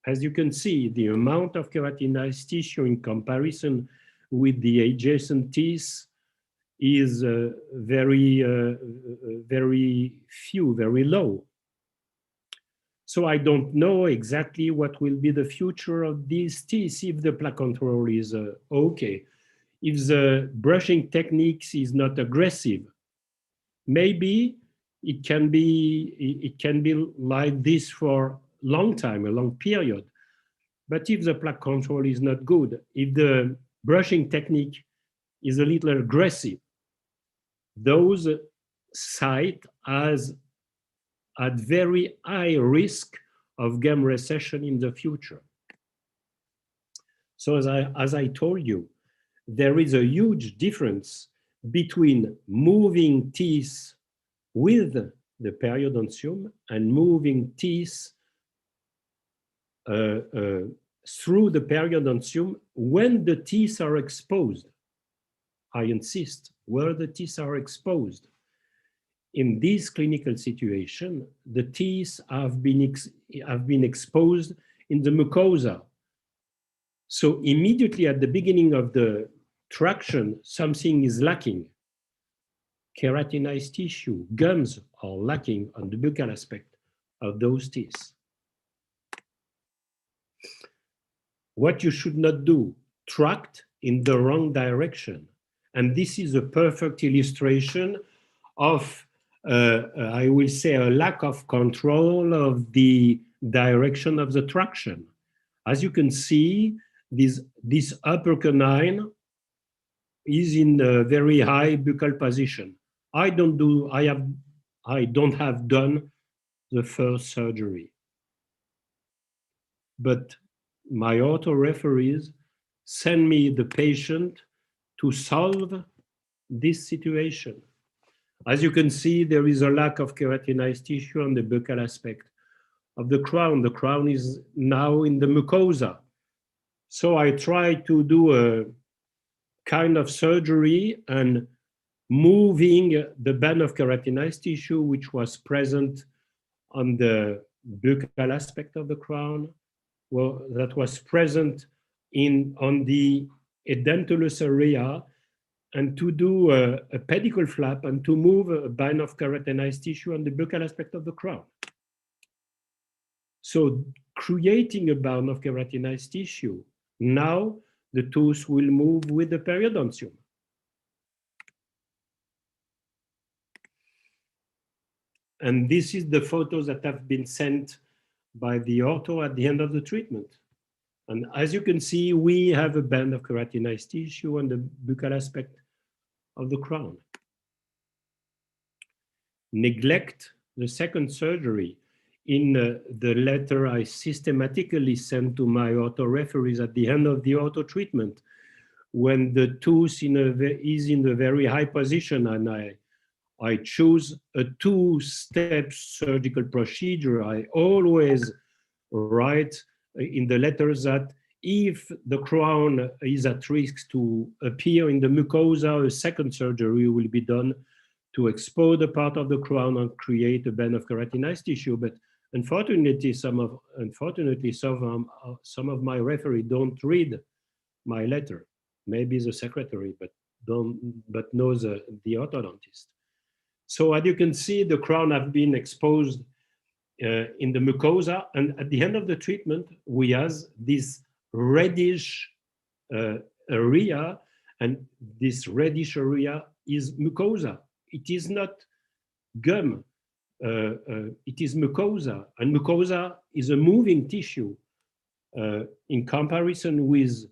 As you can see, the amount of keratinized tissue in comparison with the adjacent teeth is very few, very low. So I don't know exactly what will be the future of these teeth if the plaque control is okay. If the brushing techniques is not aggressive, maybe it can be like this for a long time, a long period. But if the plaque control is not good, if the brushing technique is a little aggressive, those sites as at very high risk of gum recession in the future. So as I told you, there is a huge difference between moving teeth with the periodontium and moving teeth through the periodontium when the teeth are exposed. I insist, where the teeth are exposed. In this clinical situation, the teeth have been exposed in the mucosa. So immediately at the beginning of the traction, something is lacking. Keratinized tissue, gums are lacking on the buccal aspect of those teeth. What you should not do, tract in the wrong direction. And this is a perfect illustration of, I will say, a lack of control of the direction of the traction. As you can see, this upper canine is in a very high buccal position. I don't have done the first surgery, but my ortho referees send me the patient to solve this situation. As you can see, there is a lack of keratinized tissue on the buccal aspect of the crown. The crown is now in the mucosa. So I try to do a kind of surgery and moving the band of keratinized tissue, which was present on the buccal aspect of the crown, well, that was present on the edentulous area, and to do a pedicle flap and to move a band of keratinized tissue on the buccal aspect of the crown. So creating a band of keratinized tissue, now the tooth will move with the periodontium. And this is the photos that have been sent by the ortho at the end of the treatment. And as you can see, we have a band of keratinized tissue on the buccal aspect of the crown. Neglect the second surgery. In the letter I systematically sent to my ortho referees at the end of the ortho treatment, when the tooth is in a very high position and I choose a two-step surgical procedure, I always write in the letters that if the crown is at risk to appear in the mucosa, a second surgery will be done to expose the part of the crown and create a band of keratinized tissue. But unfortunately, some of my referees don't read my letter. Maybe the secretary, but knows the orthodontist. So as you can see, the crown have been exposed in the mucosa, and at the end of the treatment, we have this reddish area, and this reddish area is mucosa. It is not gum, it is mucosa, and mucosa is a moving tissue in comparison with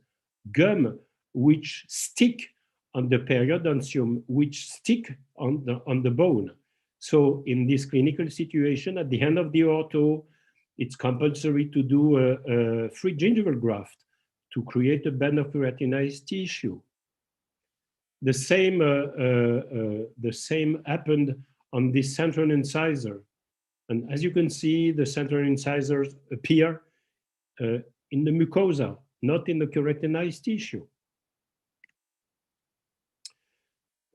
gum, which stick on the periodontium, which stick on the bone. So in this clinical situation, at the end of the ortho, it's compulsory to do a free gingival graft to create a band of keratinized tissue. The same happened on this central incisor. And as you can see, the central incisors appear in the mucosa, not in the keratinized tissue.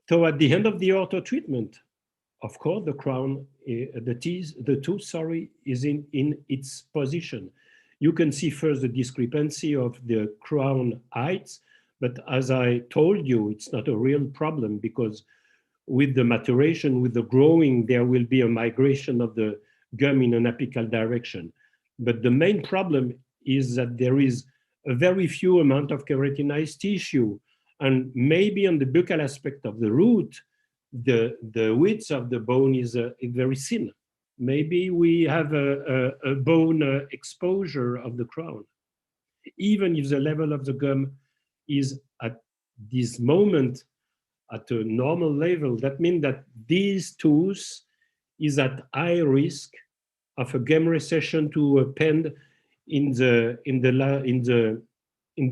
So at the end of the ortho treatment, of course, the crown, the tooth, is in its position. You can see first the discrepancy of the crown heights, but as I told you, it's not a real problem because with the maturation, with the growing, there will be a migration of the gum in an apical direction. But the main problem is that there is a very few amount of keratinized tissue, and maybe on the buccal aspect of the root, the width of the bone is very thin. Maybe we have a bone exposure of the crown. Even if the level of the gum is at this moment at a normal level, that means that this tooth is at high risk of a gum recession to append in the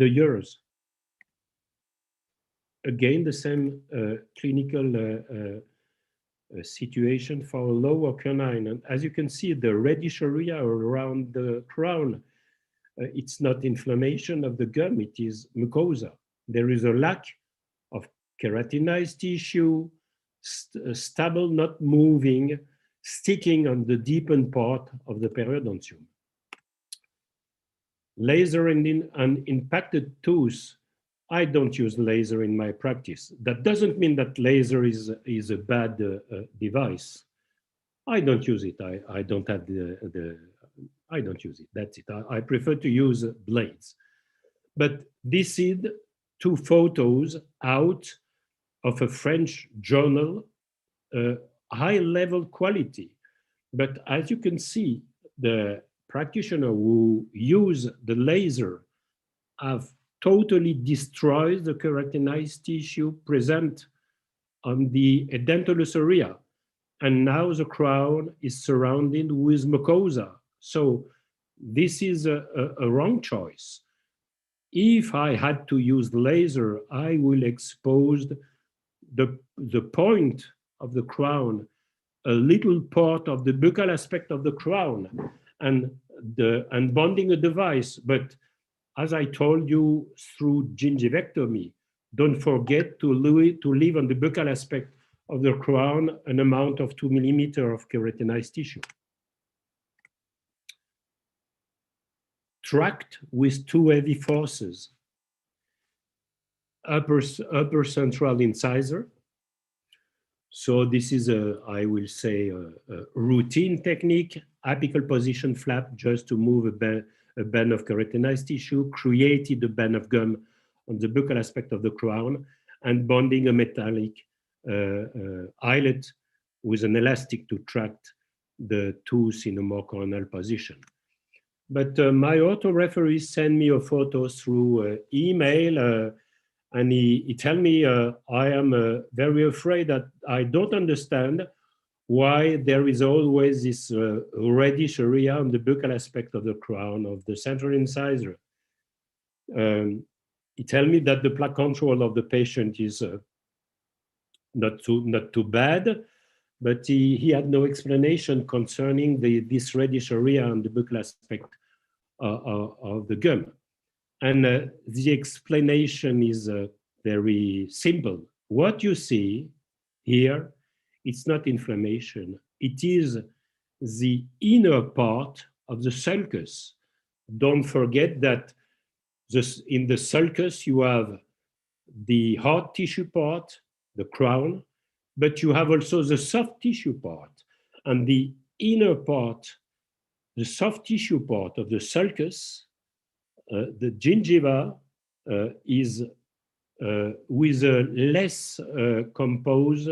years. Again, the same clinical situation for a lower canine. And as you can see, the reddish area around the crown, it's not inflammation of the gum, it is mucosa. There is a lack of keratinized tissue, stable, not moving, sticking on the deepened part of the periodontium. Laser and impacted tooth, I don't use laser in my practice. That doesn't mean that laser is a bad device. I don't use it. I don't have I don't use it. That's it. I prefer to use blades. But this is two photos out of a French journal, high level quality. But as you can see, the practitioner who use the laser have totally destroys the keratinized tissue present on the edentulous area. And now the crown is surrounded with mucosa. So this is a wrong choice. If I had to use laser, I will expose the point of the crown, a little part of the buccal aspect of the crown, and bonding a device. But as I told you, through gingivectomy, don't forget to leave on the buccal aspect of the crown an amount of 2 millimeters of keratinized tissue. Tract with too heavy forces. upper central incisor. So this is I will say, a routine technique, apical position flap just to move a band of keratinized tissue, created a band of gum on the buccal aspect of the crown, and bonding a metallic eyelet with an elastic to tract the tooth in a more coronal position. But my ortho referee sent me a photo through email, and he tell me, I am very afraid that I don't understand why there is always this reddish area on the buccal aspect of the crown of the central incisor. He tell me that the plaque control of the patient is not too bad, but he had no explanation concerning this reddish area on the buccal aspect of the gum. And the explanation is very simple. What you see here, it's not inflammation. It is the inner part of the sulcus. Don't forget that in the sulcus, you have the hard tissue part, the crown, but you have also the soft tissue part. And the inner part, the soft tissue part of the sulcus, the gingiva is with a less composed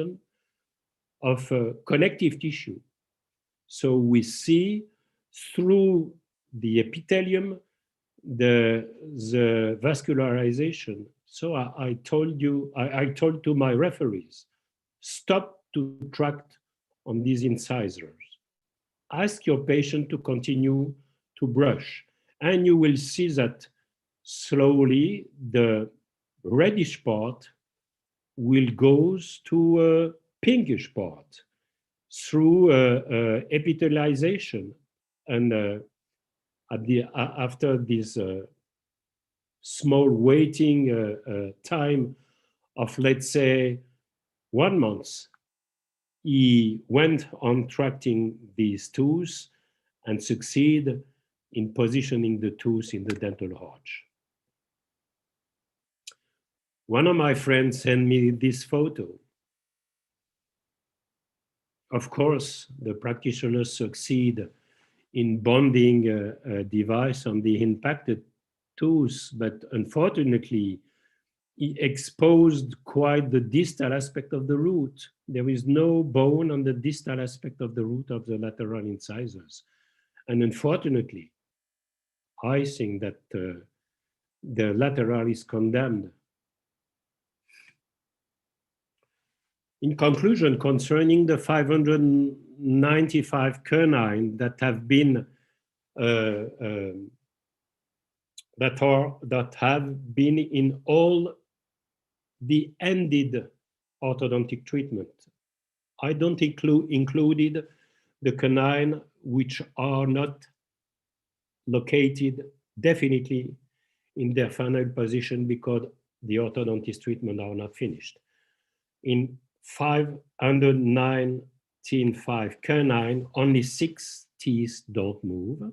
of connective tissue. So we see through the epithelium the vascularization. So I told to my referees, stop to tract on these incisors. Ask your patient to continue to brush, and you will see that slowly the reddish part will go to a pinkish part through epithelialization. And after this small waiting time of, let's say, 1 month, he went on tracting these tooths and succeed in positioning the tooth in the dental arch. One of my friends sent me this photo. Of course, the practitioners succeed in bonding a device on the impacted tooth, but unfortunately, he exposed quite the distal aspect of the root. There is no bone on the distal aspect of the root of the lateral incisors. And unfortunately, I think that the lateral is condemned. In conclusion, concerning the 595 canine that have been that have been in all the ended orthodontic treatment, I don't included the canine which are not located definitely in their final position because the orthodontist treatment are not finished. In 519.5 canine, only 6 teeth don't move.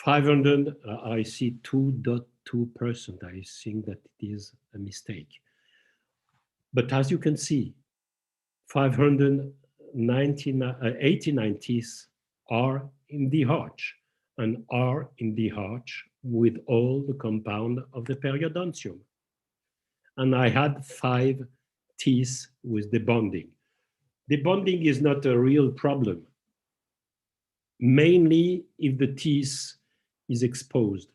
I see 2.2%. I think that it is a mistake. But as you can see, 589 teeth are in the arch and are in the arch with all the compound of the periodontium. And I had 5 teeth with debonding. Debonding is not a real problem, mainly if the teeth is exposed.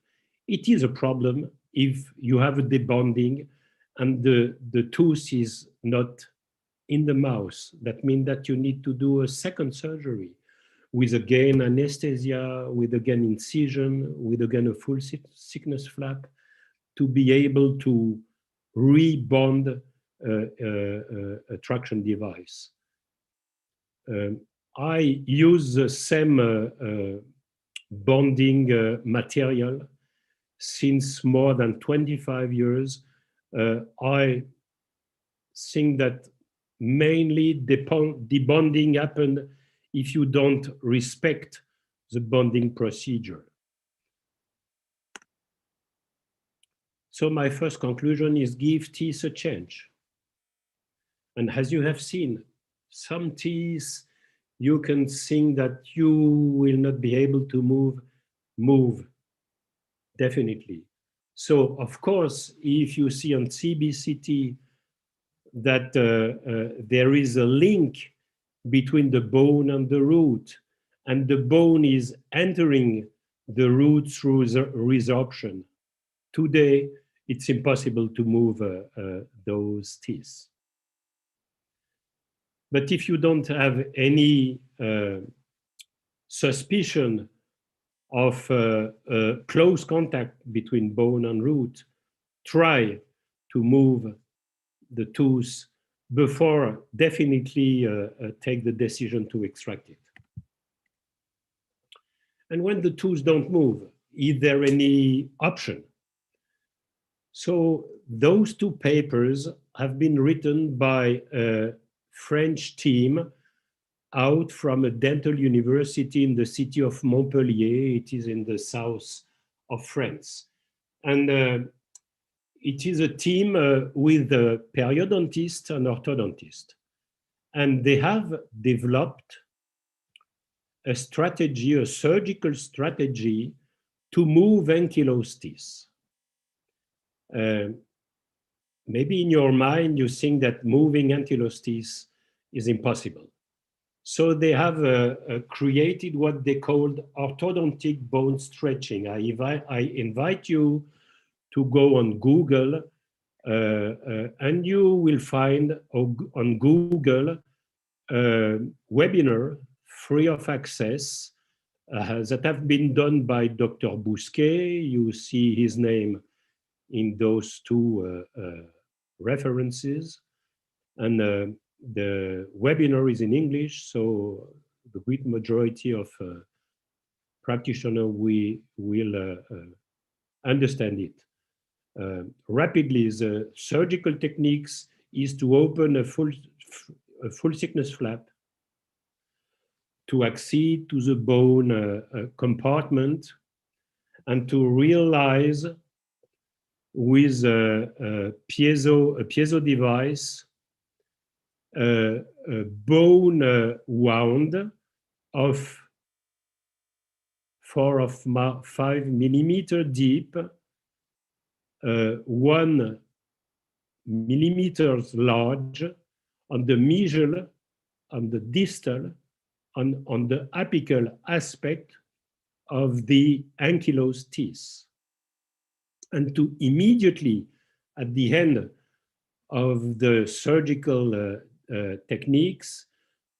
It is a problem if you have a debonding and the tooth is not in the mouth. That means that you need to do a second surgery with again anesthesia, with again incision, with again a full thickness flap to be able to rebond a traction device. I use the same bonding material since more than 25 years. I think that mainly debonding happened if you don't respect the bonding procedure. So my first conclusion is give teeth a chance. And as you have seen, some teeth you can think that you will not be able to move, definitely. So of course, if you see on CBCT that there is a link between the bone and the root, and the bone is entering the root through the resorption, today it's impossible to move those teeth. But if you don't have any suspicion of close contact between bone and root, try to move the tooth before definitely take the decision to extract it. And when the tooth don't move, is there any option? So those two papers have been written by a French team out from a dental university in the city of Montpellier. It is in the south of France. And it is a team with a periodontist and orthodontist. And they have developed a strategy, a surgical strategy to move ankylosed teeth. Maybe in your mind, you think that moving ankylosed teeth is impossible. So they have created what they called orthodontic bone stretching. I invite you to go on Google and you will find on Google a webinar free of access that have been done by Dr. Bousquet. You see his name in those two references. And the webinar is in English, so the great majority of practitioners will understand it. Rapidly, the surgical techniques is to open a full thickness flap to accede to the bone compartment and to realize with a piezo device a bone wound of 4 or 5 millimeter deep, 1 millimeter large on the mesial, on the distal, on the apical aspect of the ankylosed teeth. And to immediately, at the end of the surgical techniques,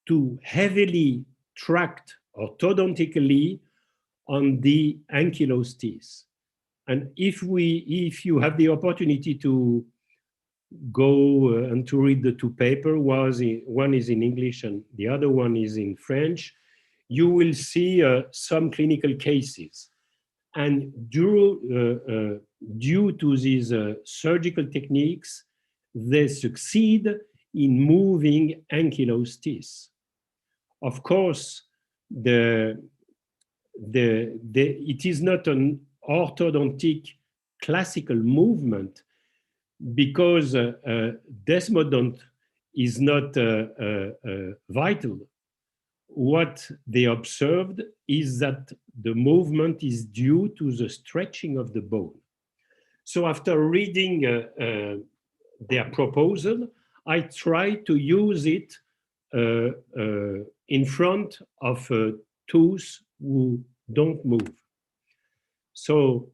to heavily tract orthodontically on the ankylosed teeth. And if you have the opportunity to go and to read the two papers, one is in English and the other one is in French, you will see some clinical cases. And due to these surgical techniques, they succeed in moving ankylosed teeth. Of course, it is not an orthodontic classical movement because desmodont is not vital. What they observed is that the movement is due to the stretching of the bone. So after reading their proposal, I tried to use it in front of tooth who don't move. So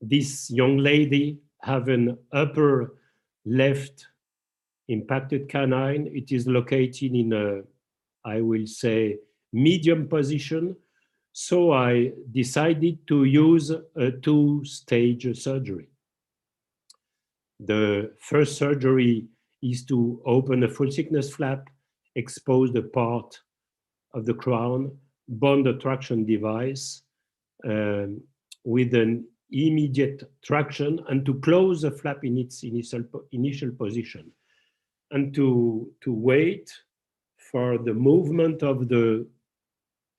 this young lady have an upper left impacted canine. It is located in a, I will say, medium position. So I decided to use a two-stage surgery. The first surgery is to open a full thickness flap, expose the part of the crown, bond a traction device with an immediate traction, and to close the flap in its initial position, and to wait for the movement of the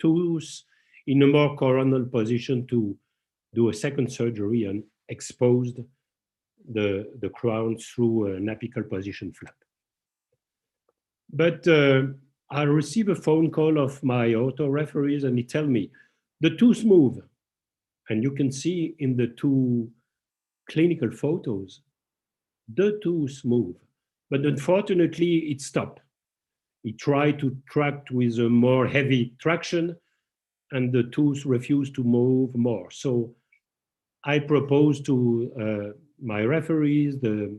tooth in a more coronal position to do a second surgery and exposed the crown through an apical position flap. But I receive a phone call of my ortho referees and he tell me, the tooth move. And you can see in the two clinical photos, the tooth move. But unfortunately, it stopped. He tried to tract with a more heavy traction and the tooth refused to move more. So I proposed to my referees, the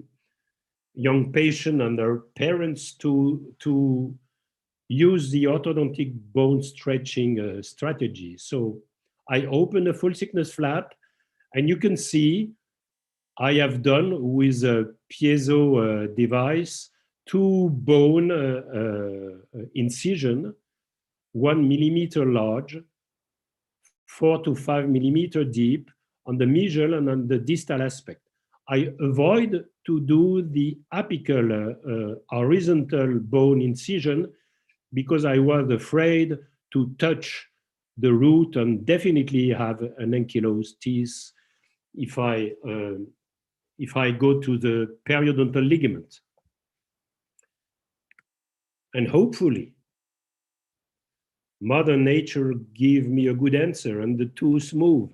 young patient and their parents to use the orthodontic bone stretching strategy. So I open a full thickness flap and you can see I have done with a piezo device 2 bone incision, 1 millimeter large, 4 to 5 millimeter deep on the mesial and on the distal aspect. I avoid to do the apical horizontal bone incision because I was afraid to touch the root and definitely have an ankylosed teeth if I go to the periodontal ligament. And hopefully, Mother Nature gave me a good answer and the tooth move.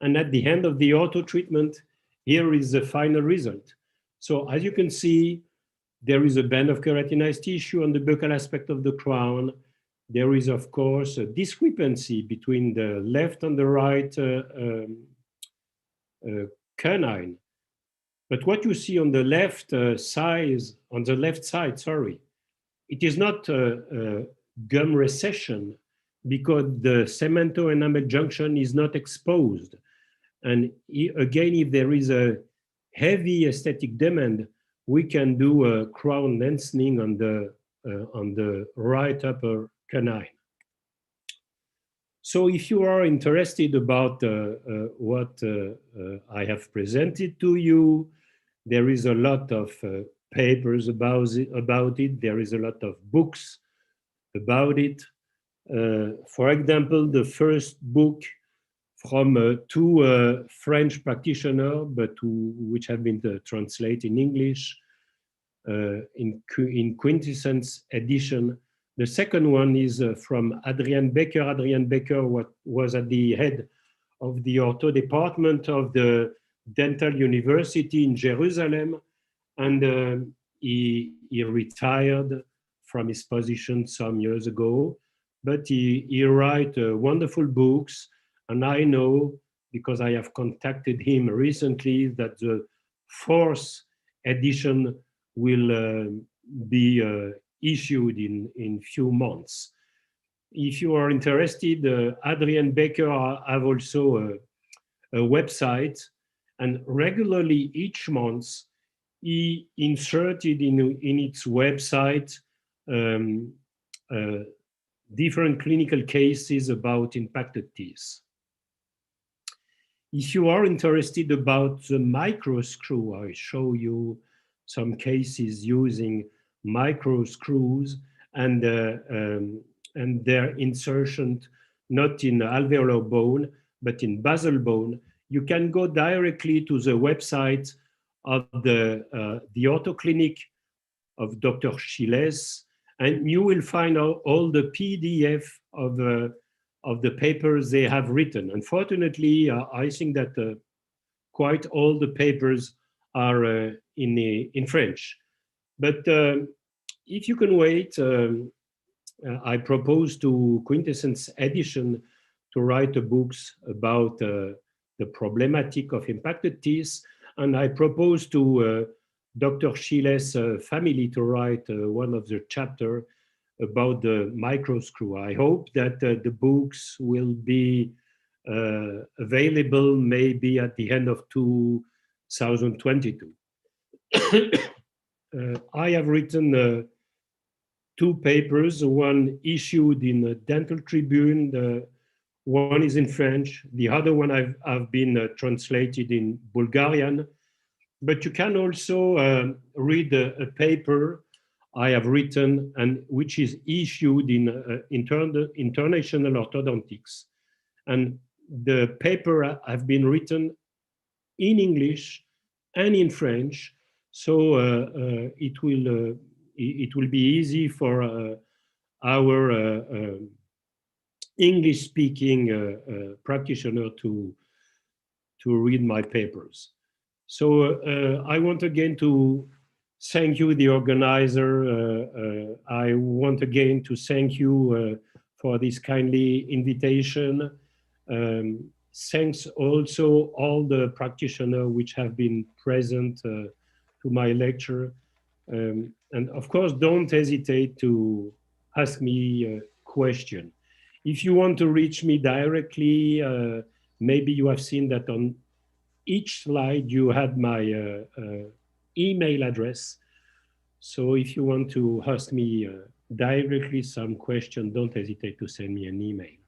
And at the end of the ortho treatment, here is the final result. So as you can see, there is a band of keratinized tissue on the buccal aspect of the crown. There is, of course, a discrepancy between the left and the right canine. But what you see on the left side, sorry, it is not gum recession because the cemento enamel junction is not exposed. And again, if there is a heavy aesthetic demand, we can do a crown lengthening on the right upper canine. So if you are interested about what I have presented to you, there is a lot of papers about it. There is a lot of books about it. For example, the first book from 2 French practitioners, but which have been translated in English in Quintessence edition. The second one is from Adrian Becker. Adrian Becker was at the head of the ortho department of the Dental University in Jerusalem, and he retired from his position some years ago, but he writes wonderful books, and I know, because I have contacted him recently, that the 4th edition will be issued in few months. If you are interested, Adrian Becker have also a website, and regularly each month he inserted in its website different clinical cases about impacted teeth. If you are interested about the micro screw, I show you some cases using micro screws and their insertion not in alveolar bone, but in basal bone. You can go directly to the website of the ortho clinic of Dr. Chiles, and you will find all the PDF of the papers they have written. Unfortunately, I think that quite all the papers are in French. But if you can wait, I propose to Quintessence Edition to write books about the problematic of impacted teeth, and I propose to Dr. Chiles' family to write one of the chapters about the micro screw. I hope that the books will be available maybe at the end of 2022. I have written 2 papers, one issued in the Dental Tribune, one is in French, the other one I've been translated in Bulgarian, but you can also read a paper I have written and which is issued in International Orthodontics. And the paper have been written in English and in French, so it will be easy for our English-speaking practitioner to read my papers. So I want again to thank you, the organizer. I want again to thank you for this kindly invitation. Thanks also all the practitioners which have been present to my lecture. And of course, don't hesitate to ask me a question. If you want to reach me directly, maybe you have seen that on each slide you had my email address. So if you want to ask me directly some question, don't hesitate to send me an email.